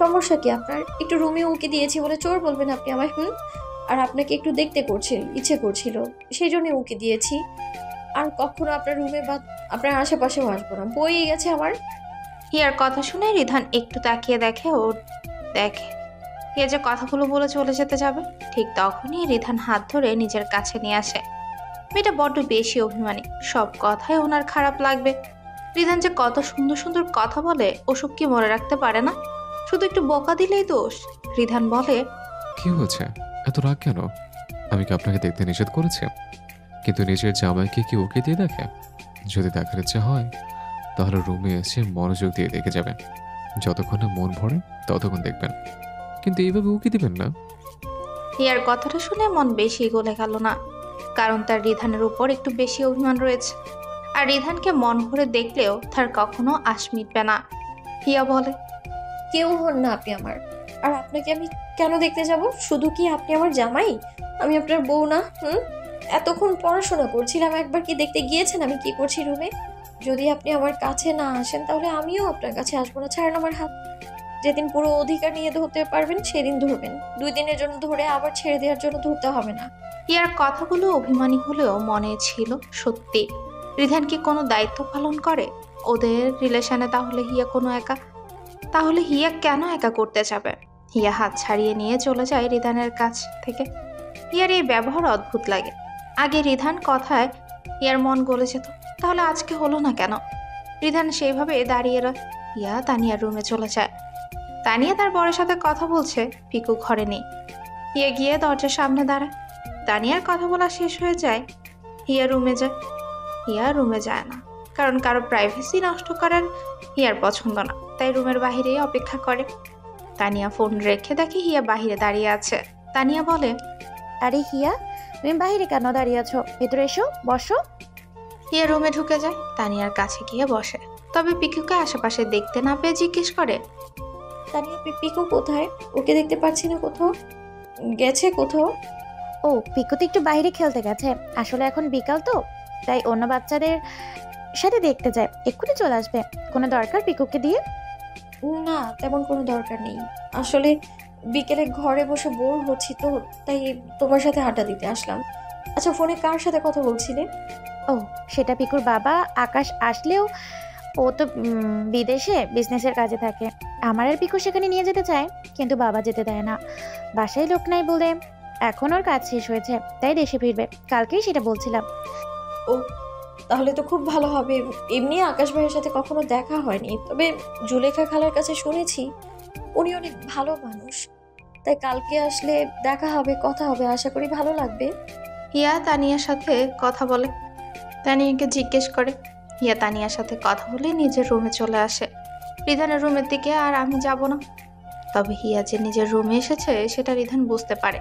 সমস্যা কি আপনার? একটু রুমে উকি দিয়েছি বলে চোর বলবেন আপনি আমায়? আর আপনাকে একটু দেখতে ইচ্ছে করছিল, সেই জন্য উকি দিয়েছি। আর কখনো আপনার রুমে বা আপনার আশেপাশেও আসবো না, বই গেছে আমার। হিয়ার কথা শুনে রিধান একটু তাকিয়ে দেখে হিয়া যে কথাগুলো বলে চলে যেতে যাবে, ঠিক তখনই রিধান হাত ধরে নিজের কাছে নিয়ে আসে। মেয়েটা বড্ড বেশি অভিমানী, সব কথাই ওনার খারাপ লাগবে। রিধান যে কত সুন্দর সুন্দর কথা বলে, ওসব কি মনে রাখতে পারে না? শুধু একটু বকা দিলেই দোষ। রিধান বলে, কি হয়েছে, এত রাগ কেন? আমি কি আপনাকে দেখতে নিষেধ করেছি? কিন্তু নিজের জামাইকে কি ওকে দিয়ে দেখে? যদি দেখার ইচ্ছে হয় তাহলে রুমে এসে মনোযোগ দিয়ে দেখে যাবেন। যতক্ষণ না মন ভরে ততক্ষণ দেখবেন, কিন্তু এইভাবে উকি দিবেন না। হিয়ার কথাটা শুনে মন বেশি গলে গেল না, কারণ তার রিধানের উপর একটু বেশি অভিমান রয়েছে। আর রিধানকে মন ভরে দেখলেও তার কখনো আশ মিটবে না। হিয়া বলে, কেউ হন না আপনি আমার, আর আপনাকে আমি কেন দেখতে যাব? শুধু কি আপনি আমার জামাই, আমি আপনার বউ না? এতক্ষণ পড়াশোনা করছিলাম, একবার কি দেখতে গিয়েছেন আমি কি করছি রুমে? যদি আপনি আমার কাছে না আসেন তাহলে আমিও আপনার কাছে আসবো না। ছাড়েন আমার হাত। যেদিন পুরো অধিকার নিয়ে ধরতে পারবেন সেদিন ধরবেন, 2 দিনের জন্য ধরে আবার ছেড়ে দেওয়ার জন্য ধরতে হবে না। হিয়ার কথাগুলো অভিমানী হলেও মনে ছিল সত্যি। রিধান কি কোনো দায়িত্ব পালন করে ওদের রিলেশনে? তাহলে হিয়া কেন একা করতে যাবে? হিয়া হাত ছাড়িয়ে নিয়ে চলে যায় রিধানের কাছ থেকে। হিয়ার এই ব্যবহার অদ্ভুত লাগে। আগে রিধান কথায় হিয়ার মন গলে যেত, তাহলে আজকে হলো না কেন? রিধান সেইভাবে দাঁড়িয়ে রয়। হিয়া তানিয়ার রুমে চলে যায়। তানিয়া তার বরের সাথে কথা বলছে, পিকু ঘরে নেই। হিয়া গিয়ে দরজার সামনে দাঁড়ায়। তানিয়ার কথা বলা শেষ হয়ে যায়, হিয়া রুমে যায় না, কারণ কারো প্রাইভেসি নষ্ট করার হিয়ার পছন্দ না, তাই রুমের বাহিরেই অপেক্ষা করে। তানিয়া ফোন রেখে দেখে হিয়া বাহিরে দাঁড়িয়ে আছে। তানিয়া বলে, আরে হিয়া, তুমি বাইরে কেন দাঁড়িয়ে আছো? ভেতরে এসো, বসো। হিয়া রুমে ঢুকে যায়, তানিয়ার কাছে গিয়ে বসে। তবে পিকুকে আশেপাশে দেখতে না পেয়ে জিজ্ঞেস করে, তানিয়া, পিকু কোথায়? ওকে দেখতে পাচ্ছি না, কোথাও গেছে কোথাও? ও, পিকু তো একটু বাইরে খেলতে গেছে। আসলে এখন বিকাল তো, তাই অন্য বাচ্চাদের সাথে দেখতে যায়, এক্ষুনি চলে আসবে। কোনো দরকার পিকুকে দিয়ে? না, তেমন কোনো দরকার নেই। আসলে বিকেলে ঘরে বসে বোর হচ্ছি তো, তাই তোমার সাথে আড্ডা দিতে আসলাম। আচ্ছা, ফোনে কার সাথে কথা বলছিলে? ও, সেটা পিকুর বাবা আকাশ। আসলেও ও তো বিদেশে বিজনেসের কাজে থাকে। আমার আর পিকু সেখানে নিয়ে যেতে চায়, কিন্তু বাবা যেতে দেয় না। বাসায় লোক নাই বলে এখন ওর কাজ শেষ হয়েছে, তাই দেশে ফিরবে কালকেই, সেটা বলছিলাম। ও, তাহলে তো খুব ভালো হবে। এমনি আকাশ ভাইয়ের সাথে কখনো দেখা হয়নি, তবে জুলেখা খালার কাছে শুনেছি উনি অনেক ভালো মানুষ। তাই কালকে আসলে দেখা হবে, কথা হবে, আশা করি ভালো লাগবে। হিয়া তানিয়ার সাথে কথা বলে। তানিয়াকে জিজ্ঞেস করে। হিয়া তানিয়ার সাথে কথা বলে নিজের রুমে চলে আসে। রিধানের রুমের দিকে আর আমি যাব না। তবে হিয়া যে নিজের রুমে এসেছে সেটা রিধান বুঝতে পারে,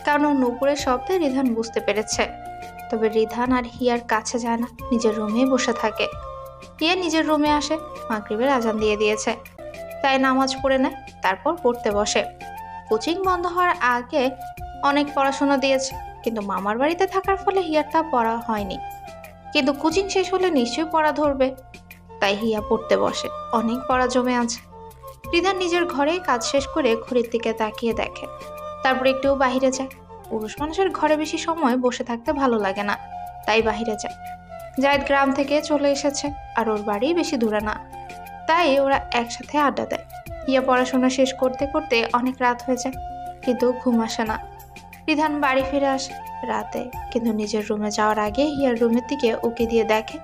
কারণ ওর নুপুরের শব্দে রিধান বুঝতে পেরেছে। তবে রিধান আর হিয়ার কাছে যায় না, নিজের রুমে বসে থাকে। হিয়া নিজের রুমে আসে, মাগরিবের আজান দিয়ে দিয়েছে, তাই নামাজ পড়ে নেয়, তারপর পড়তে বসে। কোচিং বন্ধ হওয়ার আগে অনেক পড়াশোনা দিয়েছে, কিন্তু মামার বাড়িতে থাকার ফলে হিয়ার তা পড়া হয়নি। কিন্তু কোচিং শেষ হলে নিশ্চয়ই পড়া ধরবে, তাই হিয়া পড়তে বসে। অনেক পড়া জমে আছে। রিধান নিজের ঘরে কাজ শেষ করে ঘড়ির দিকে তাকিয়ে দেখে, তারপর একটু বাহিরে যায়। পুরুষ মানুষের ঘরে বেশি সময় বসে থাকতে ভালো লাগে না, তাই বাহিরে যায়। জায়েদ গ্রাম থেকে চলে এসেছে, আর ওর বাড়ি বেশি দূরে না, তাই ওরা একসাথে আড্ডা দেয়। হিয়া পড়াশোনা শেষ করতে করতে অনেক রাত হয়ে যায়, কিন্তু ঘুম আসে না। রিধান বাড়ি ফিরে আসে রাতে, কিন্তু নিজের রুমে যাওয়ার আগে হিয়ার রুমের দিকে উকি দিয়ে দেখে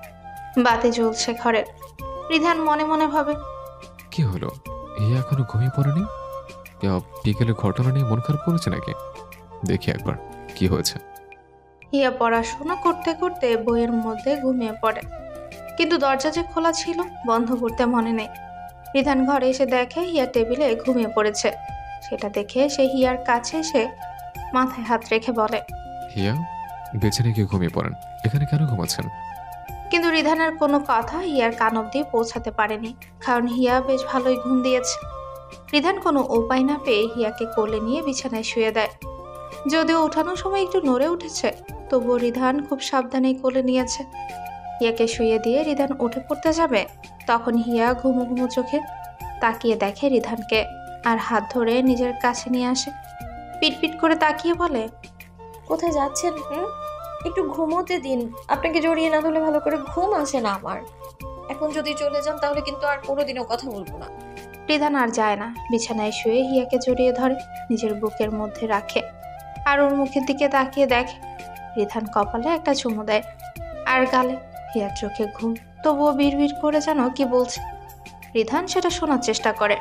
বাতি জ্বলছে ঘরের। রিধান মনে মনে ভাবে, কি হলো, হিয়া এখনো ঘুমিয়ে পড়েনি? বিকেলে ঘটনা নিয়ে মন খারাপ করেছে নাকি? দেখি একবার কি হয়েছে। হিয়া পড়াশোনা করতে করতে বইয়ের মধ্যে ঘুমিয়ে পড়ে, কিন্তু দরজা যে খোলা ছিল, বন্ধ করতে মনে নেই। রিধান ঘরে এসে দেখে হিয়া টেবিলে ঘুমিয়ে পড়েছে। সেটা দেখে সে হিয়ার কাছে এসে মাথায় হাত রেখে বলে, হিয়া, বেচারে গিয়ে ঘুমিয়ে পড়েন, এখানে কেন ঘুমাচ্ছেন? কিন্তু রিধানের কোনো কথা হিয়ার কান অব্দি পৌঁছাতে পারেনি, কারণ হিয়া বেশ ভালোই ঘুম দিয়েছে। রিধান কোনো উপায় না পেয়ে হিয়াকে কোলে নিয়ে বিছানায় শুয়ে দেয়। যদিও ওঠানোর সময় একটু নড়ে উঠেছে, তবুও রিধান খুব সাবধানে কোলে নিয়েছে। হিয়াকে শুয়ে দিয়ে রিধান উঠে পড়তে যাবে, তখন হিয়া ঘুমো ঘুমো চোখে তাকিয়ে দেখে রিধানকে, আর হাত ধরে নিজের কাছে নিয়ে আসে। পিটপিট করে তাকিয়ে বলে, কোথায় যাচ্ছেন? একটু ঘুমোতে দিন। আপনাকে জড়িয়ে না ধরলে ভালো করে ঘুম আসে না আমার। এখন যদি চলে যান তাহলে কিন্তু আর কোনোদিনও কথা বলবো না। রিধান আর যায় না, বিছানায় শুয়ে হিয়াকে জড়িয়ে ধরে নিজের বুকের মধ্যে রাখে আর ওর মুখের দিকে তাকিয়ে দেখে। রিধান কপালে একটা চুমু দেয় আর গালে। হিয়ার চোখে ঘুম, তবুও বিড়বিড় করে যেন কি বলছে। রিধান সেটা শোনার চেষ্টা করে।